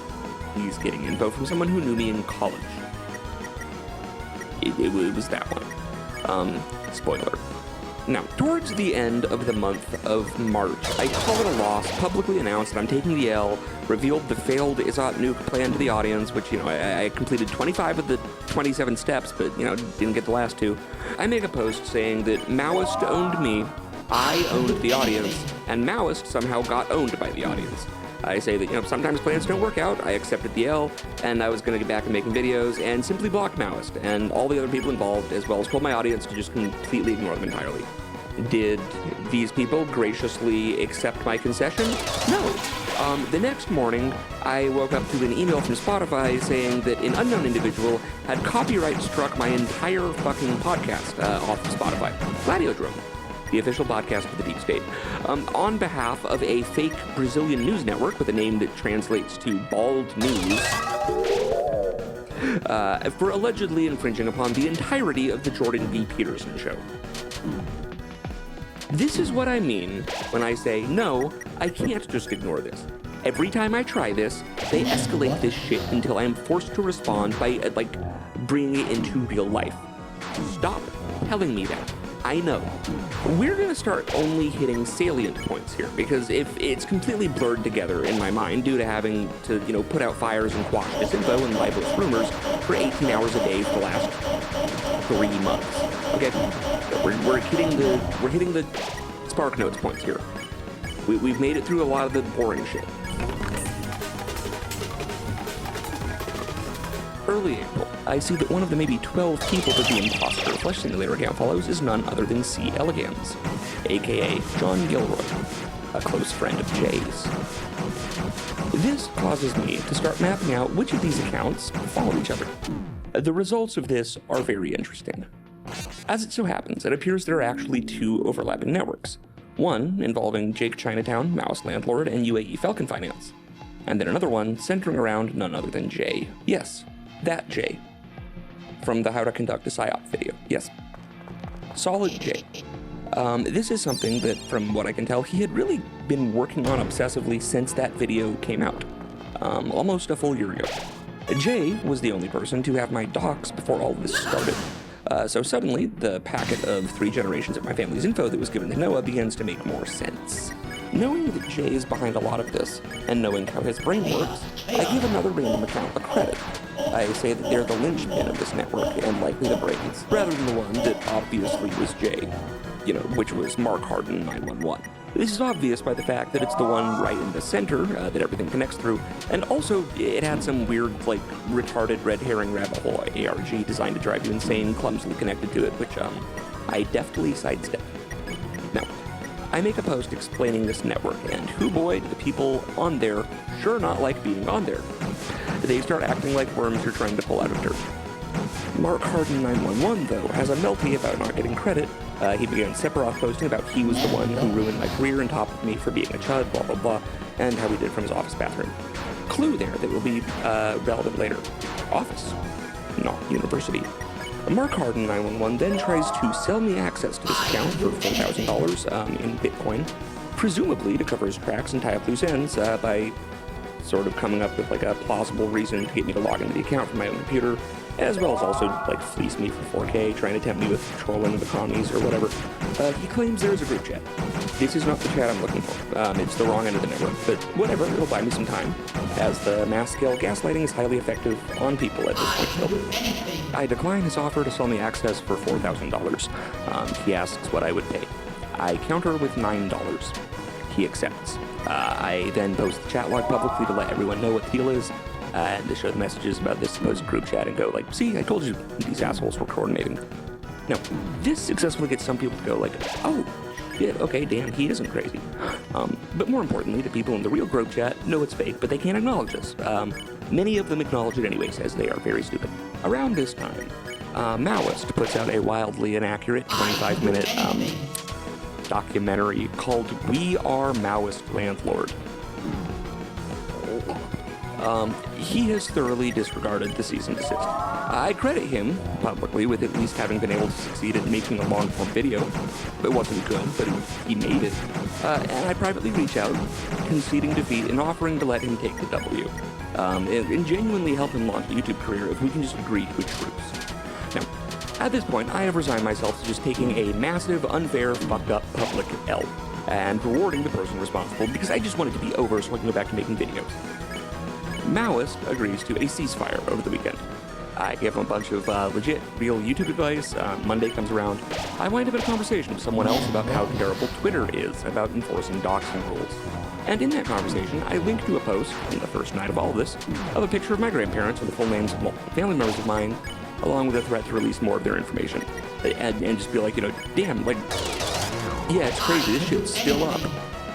he's getting info from someone who knew me in college. It was that one. Spoiler. Now, towards the end of the month of March, I call it a loss, publicly announced that I'm taking the L, revealed the failed Izzot nuke plan to the audience, which, I completed 25 of the 27 steps, but, didn't get the last 2. I make a post saying that Maoist owned me, I owned the audience, and Maoist somehow got owned by the audience. I say that, sometimes plans don't work out, I accepted the L, and I was going to get back and making videos, and simply blocked Maoist, and all the other people involved, as well as told my audience to just completely ignore them entirely. Did these people graciously accept my concession? No. The next morning, I woke up to an email from Spotify saying that an unknown individual had copyright struck my entire fucking podcast off of Spotify. Gladiodrome, the official podcast of the Deep State, on behalf of a fake Brazilian news network with a name that translates to Bald News, for allegedly infringing upon the entirety of the Jordan V. Peterson show. This is what I mean when I say, no, I can't just ignore this. Every time I try this, they escalate this shit until I am forced to respond by, bringing it into real life. Stop telling me that. I know. We're gonna start only hitting salient points here, because if it's completely blurred together in my mind due to having to, put out fires and quash disinfo and libelous rumors for 18 hours a day for the last 3 months. Okay, we're hitting the spark notes points here. We've made it through a lot of the boring shit. Early April, I see that one of the maybe 12 people that the imposter Flesh Simulator account follows is none other than C. Elegans, aka John Gilroy, a close friend of Jay's. This causes me to start mapping out which of these accounts follow each other. The results of this are very interesting. As it so happens, it appears there are actually 2 overlapping networks. One involving Jake Chinatown, Mouse Landlord, and UAE Falcon Finance. And then another one centering around none other than Jay. Yes, that Jay. From the How to Conduct a PSYOP video. Yes. Solid Jay. This is something that, from what I can tell, he had really been working on obsessively since that video came out. Almost a full year ago. Jay was the only person to have my docs before all of this started. So suddenly, the packet of 3 generations of my family's info that was given to Noah begins to make more sense. Knowing that Jay is behind a lot of this, and knowing how his brain works, I give another random account a credit. I say that they're the linchpin of this network, and likely the brains, rather than the one that obviously was Jay, which was Mark Harden 911. This is obvious by the fact that it's the one right in the center that everything connects through, and also it had some weird, retarded red herring rabbit hole ARG designed to drive you insane, clumsily connected to it, which, I deftly sidestepped. Now, I make a post explaining this network, and hoo boy, do the people on there sure not like being on there. They start acting like worms you're trying to pull out of dirt. Mark Harden 911, though, has a melty about not getting credit. He began Sephiroth posting about he was the one who ruined my career and topped me for being a chud, blah blah blah, and how he did from his office bathroom. Clue there that will be relevant later. Office, not university. Mark Harden 911 then tries to sell me access to this account for $4,000 in Bitcoin, presumably to cover his tracks and tie up loose ends by sort of coming up with a plausible reason to get me to log into the account from my own computer, as well as also fleece me for 4K, trying to tempt me with trolling the commies or whatever. He claims there is a group chat. This is not the chat I'm looking for. It's the wrong end of the network, but whatever, it'll buy me some time, as the mass-scale gaslighting is highly effective on people at this point still. I decline his offer to sell me access for $4,000. He asks what I would pay. I counter with $9. He accepts. I then post the chat log publicly to let everyone know what the deal is, and to show the messages about this supposed group chat and go see, I told you these assholes were coordinating. Now, this successfully gets some people to go oh, shit, okay, damn, he isn't crazy. But more importantly, the people in the real group chat know it's fake, but they can't acknowledge this. Many of them acknowledge it anyways, as they are very stupid. Around this time, Maoist puts out a wildly inaccurate 25-minute documentary called We Are Maoist Landlord. He has thoroughly disregarded the cease and desist. I credit him, publicly, with at least having been able to succeed at making a long-form video. It wasn't good, but he made it. And I privately reach out, conceding defeat and offering to let him take the W. And genuinely help him launch a YouTube career if we can just agree to a truce. Now, at this point, I have resigned myself to just taking a massive, unfair, fucked up public L, and rewarding the person responsible because I just want it to be over so I can go back to making videos. Maoist agrees to a ceasefire over the weekend. I give him a bunch of legit, real YouTube advice. Monday comes around. I wind up in a conversation with someone else about how terrible Twitter is about enforcing doxing rules. And in that conversation, I link to a post from the first night of all of this of a picture of my grandparents and the full names of multiple family members of mine, along with a threat to release more of their information. And just be damn, yeah, it's crazy, this shit's still up.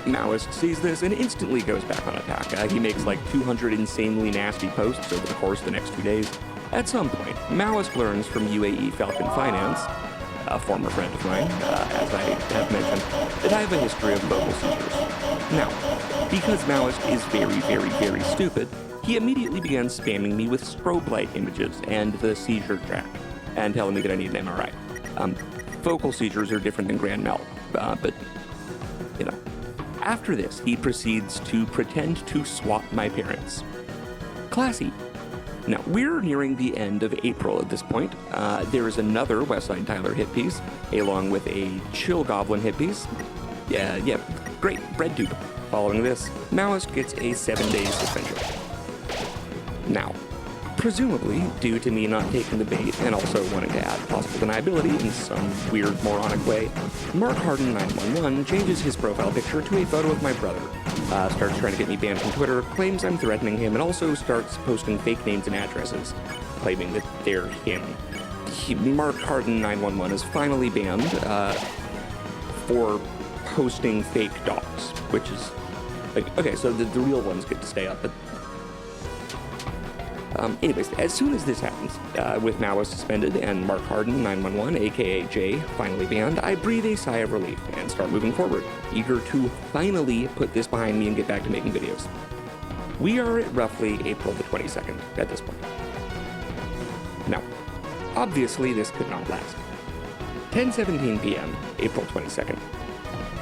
Maoist sees this and instantly goes back on attack. He makes 200 insanely nasty posts over the course of the next 2 days. At some point, Maoist learns from UAE Falcon Finance, a former friend of mine, as I have mentioned, that I have a history of vocal seizures. Now, because Maoist is very, very, very stupid, he immediately began spamming me with strobe light images and the seizure track, and telling me that I need an MRI. Vocal seizures are different than grand mal, but, After this, he proceeds to pretend to swap my parents. Classy. Now, we're nearing the end of April at this point. There is another Westside Tyler hit piece, along with a Chill Goblin hit piece. Yeah, great, bread tube. Following this, Maoist gets a 7-day suspension. Now, presumably, due to me not taking the bait and also wanting to add possible deniability in some weird, moronic way, Mark Harden 911 changes his profile picture to a photo of my brother, starts trying to get me banned from Twitter, claims I'm threatening him, and also starts posting fake names and addresses, claiming that they're him. Mark Harden 911 is finally banned for posting fake docs, which is like, okay, so the real ones get to stay up, but anyways, as soon as this happens, with Maoist suspended and Mark Harden 911, aka Jay, finally banned, I breathe a sigh of relief and start moving forward, eager to finally put this behind me and get back to making videos. We are at roughly April the 22nd at this point. Now, obviously this could not last. 10:17 p.m., April 22nd.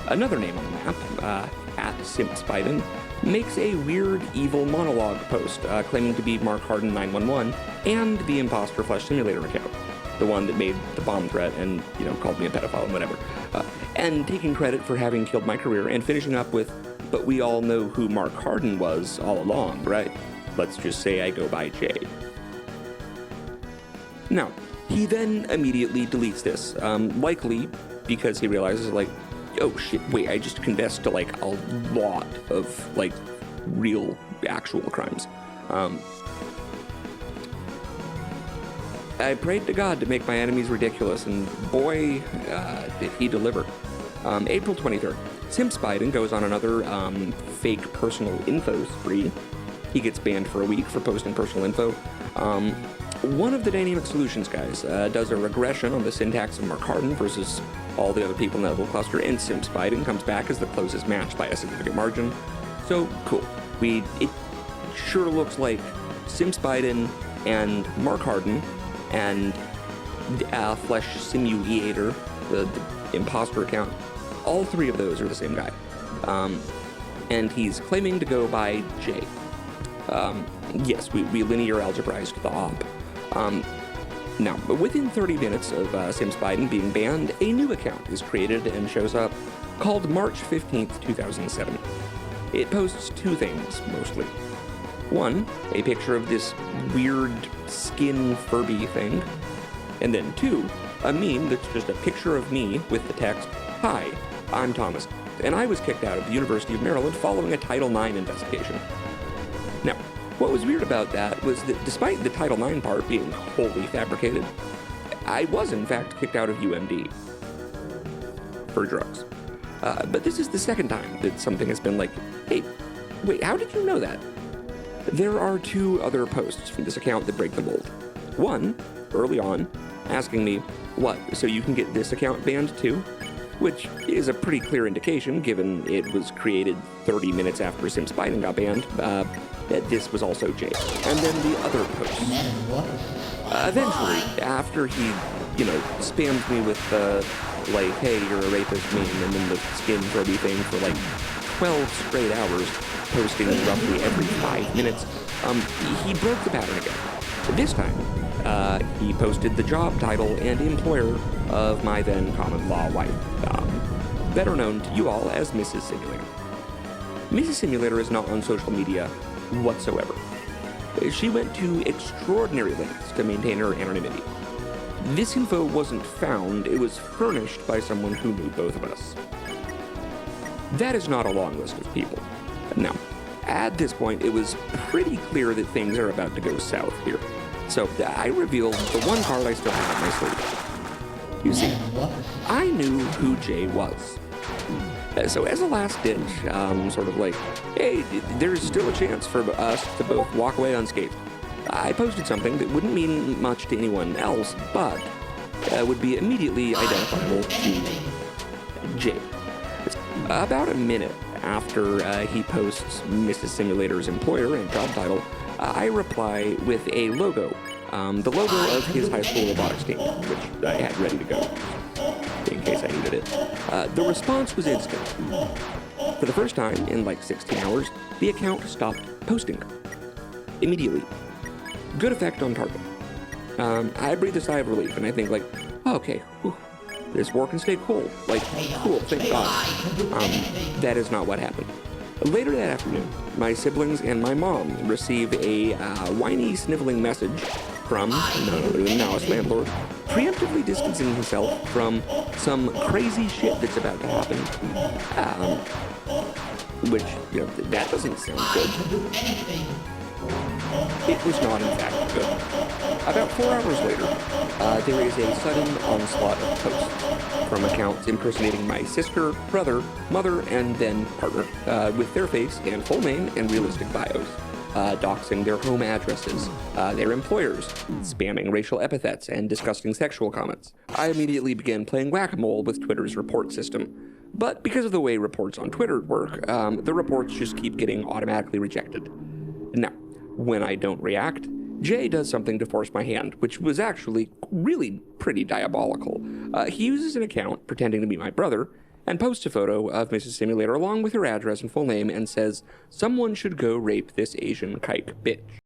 Another name on the map, at Simps Biden, makes a weird, evil monologue post claiming to be Mark Harden 911 and the Imposter Flesh Simulator account, the one that made the bomb threat and, called me a pedophile and whatever, and taking credit for having killed my career and finishing up with, but we all know who Mark Harden was all along, right? Let's just say I go by Jay. Now, he then immediately deletes this, likely because he realizes, oh shit, wait, I just confessed to, a lot of, real, actual crimes. I prayed to God to make my enemies ridiculous, and boy, did he deliver. April 23rd, Simps Biden goes on another, fake personal info spree. He gets banned for a week for posting personal info. One of the Dynamic Solutions guys does a regression on the syntax of Mark Harden versus all the other people in that little cluster, and Simps Biden comes back as the closest match by a significant margin. So, cool. It sure looks like Simps Biden and Mark Harden and Flesh Simulator, the imposter account, all three of those are the same guy. And he's claiming to go by Jay. Yes, we linear algebrized the op. Now, within 30 minutes of Simps Biden being banned, a new account is created and shows up called March 15th, 2007. It posts two things, mostly. One, a picture of this weird skin Furby thing. And then two, a meme that's just a picture of me with the text, "Hi, I'm Thomas, and I was kicked out of the University of Maryland following a Title IX investigation." Now, what was weird about that was that despite the Title IX part being wholly fabricated, I was in fact kicked out of UMD for drugs. But this is the second time that something has been like, hey, wait, how did you know that? There are two other posts from this account that break the mold. One, early on, asking me, what, so you can get this account banned too? Which is a pretty clear indication, given it was created 30 minutes after Simps Biden got banned, that this was also Jay. And then the other post. Eventually, after he, spammed me with hey, you're a rapist meme, and then the skin Furby thing for 12 straight hours, posting roughly every 5 minutes, he broke the pattern again. This time, he posted the job title and employer of my then common law wife, better known to you all as Mrs. Simulator. Mrs. Simulator is not on social media whatsoever. She went to extraordinary lengths to maintain her anonymity. This info wasn't found, it was furnished by someone who knew both of us. That is not a long list of people. Now, at this point, it was pretty clear that things are about to go south here. So I revealed the one card I still have up my sleeve. You see, I knew who Jay was. So as a last ditch, hey, there's still a chance for us to both walk away unscathed. I posted something that wouldn't mean much to anyone else, but would be immediately identifiable to Jay. About a minute after he posts Mrs. Simulator's employer and job title, I reply with a logo, the logo of his high school robotics team, which I had ready to go, in case I needed it. The response was instant. For the first time in like 16 hours, the account stopped posting. Immediately. Good effect on target. I breathe a sigh of relief and I think like, oh, okay, whew, this war can stay cool. Like, cool, thank God. That is not what happened. Later that afternoon, my siblings and my mom receive a whiny, sniveling message from none other than Malice Landlord, preemptively distancing himself from some crazy shit that's about to happen. Which, you know, that doesn't sound good. It was not, in fact, good. About 4 hours later, there is a sudden onslaught of posts from accounts impersonating my sister, brother, mother, and then partner, with their face and full name and realistic bios, doxing their home addresses, their employers, spamming racial epithets, and disgusting sexual comments. I immediately began playing whack-a-mole with Twitter's report system. But because of the way reports on Twitter work, the reports just keep getting automatically rejected. Now, when I don't react, Jay does something to force my hand, which was actually really pretty diabolical. He uses an account pretending to be my brother and posts a photo of Mrs. Simulator along with her address and full name and says, "Someone should go rape this Asian kike bitch."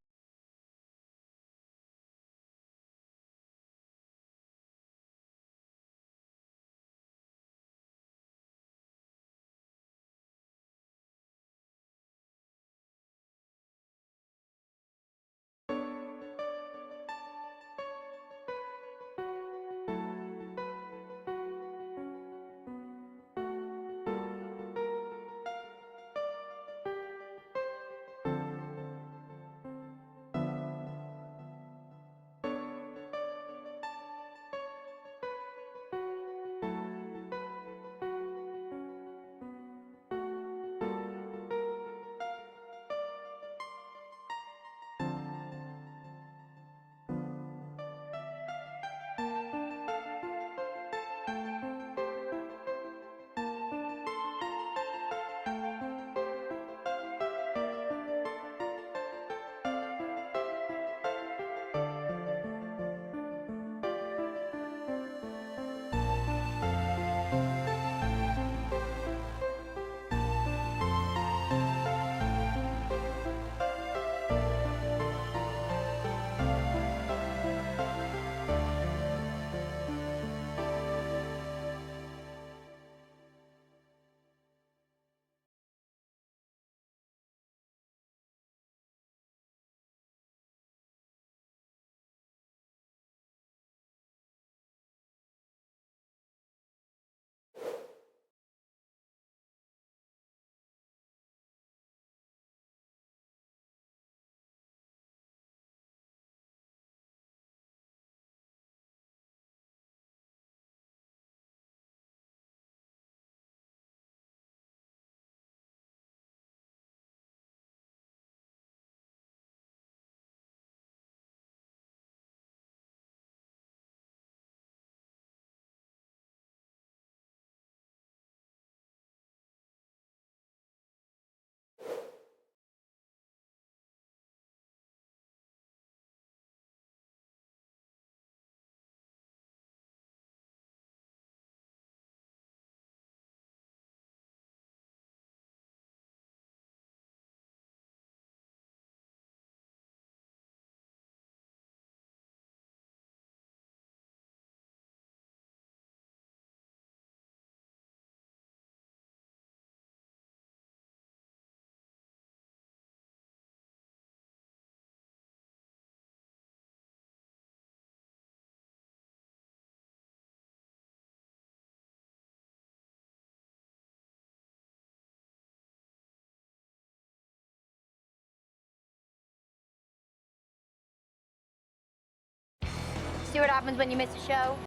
See what happens when you miss a show?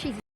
she's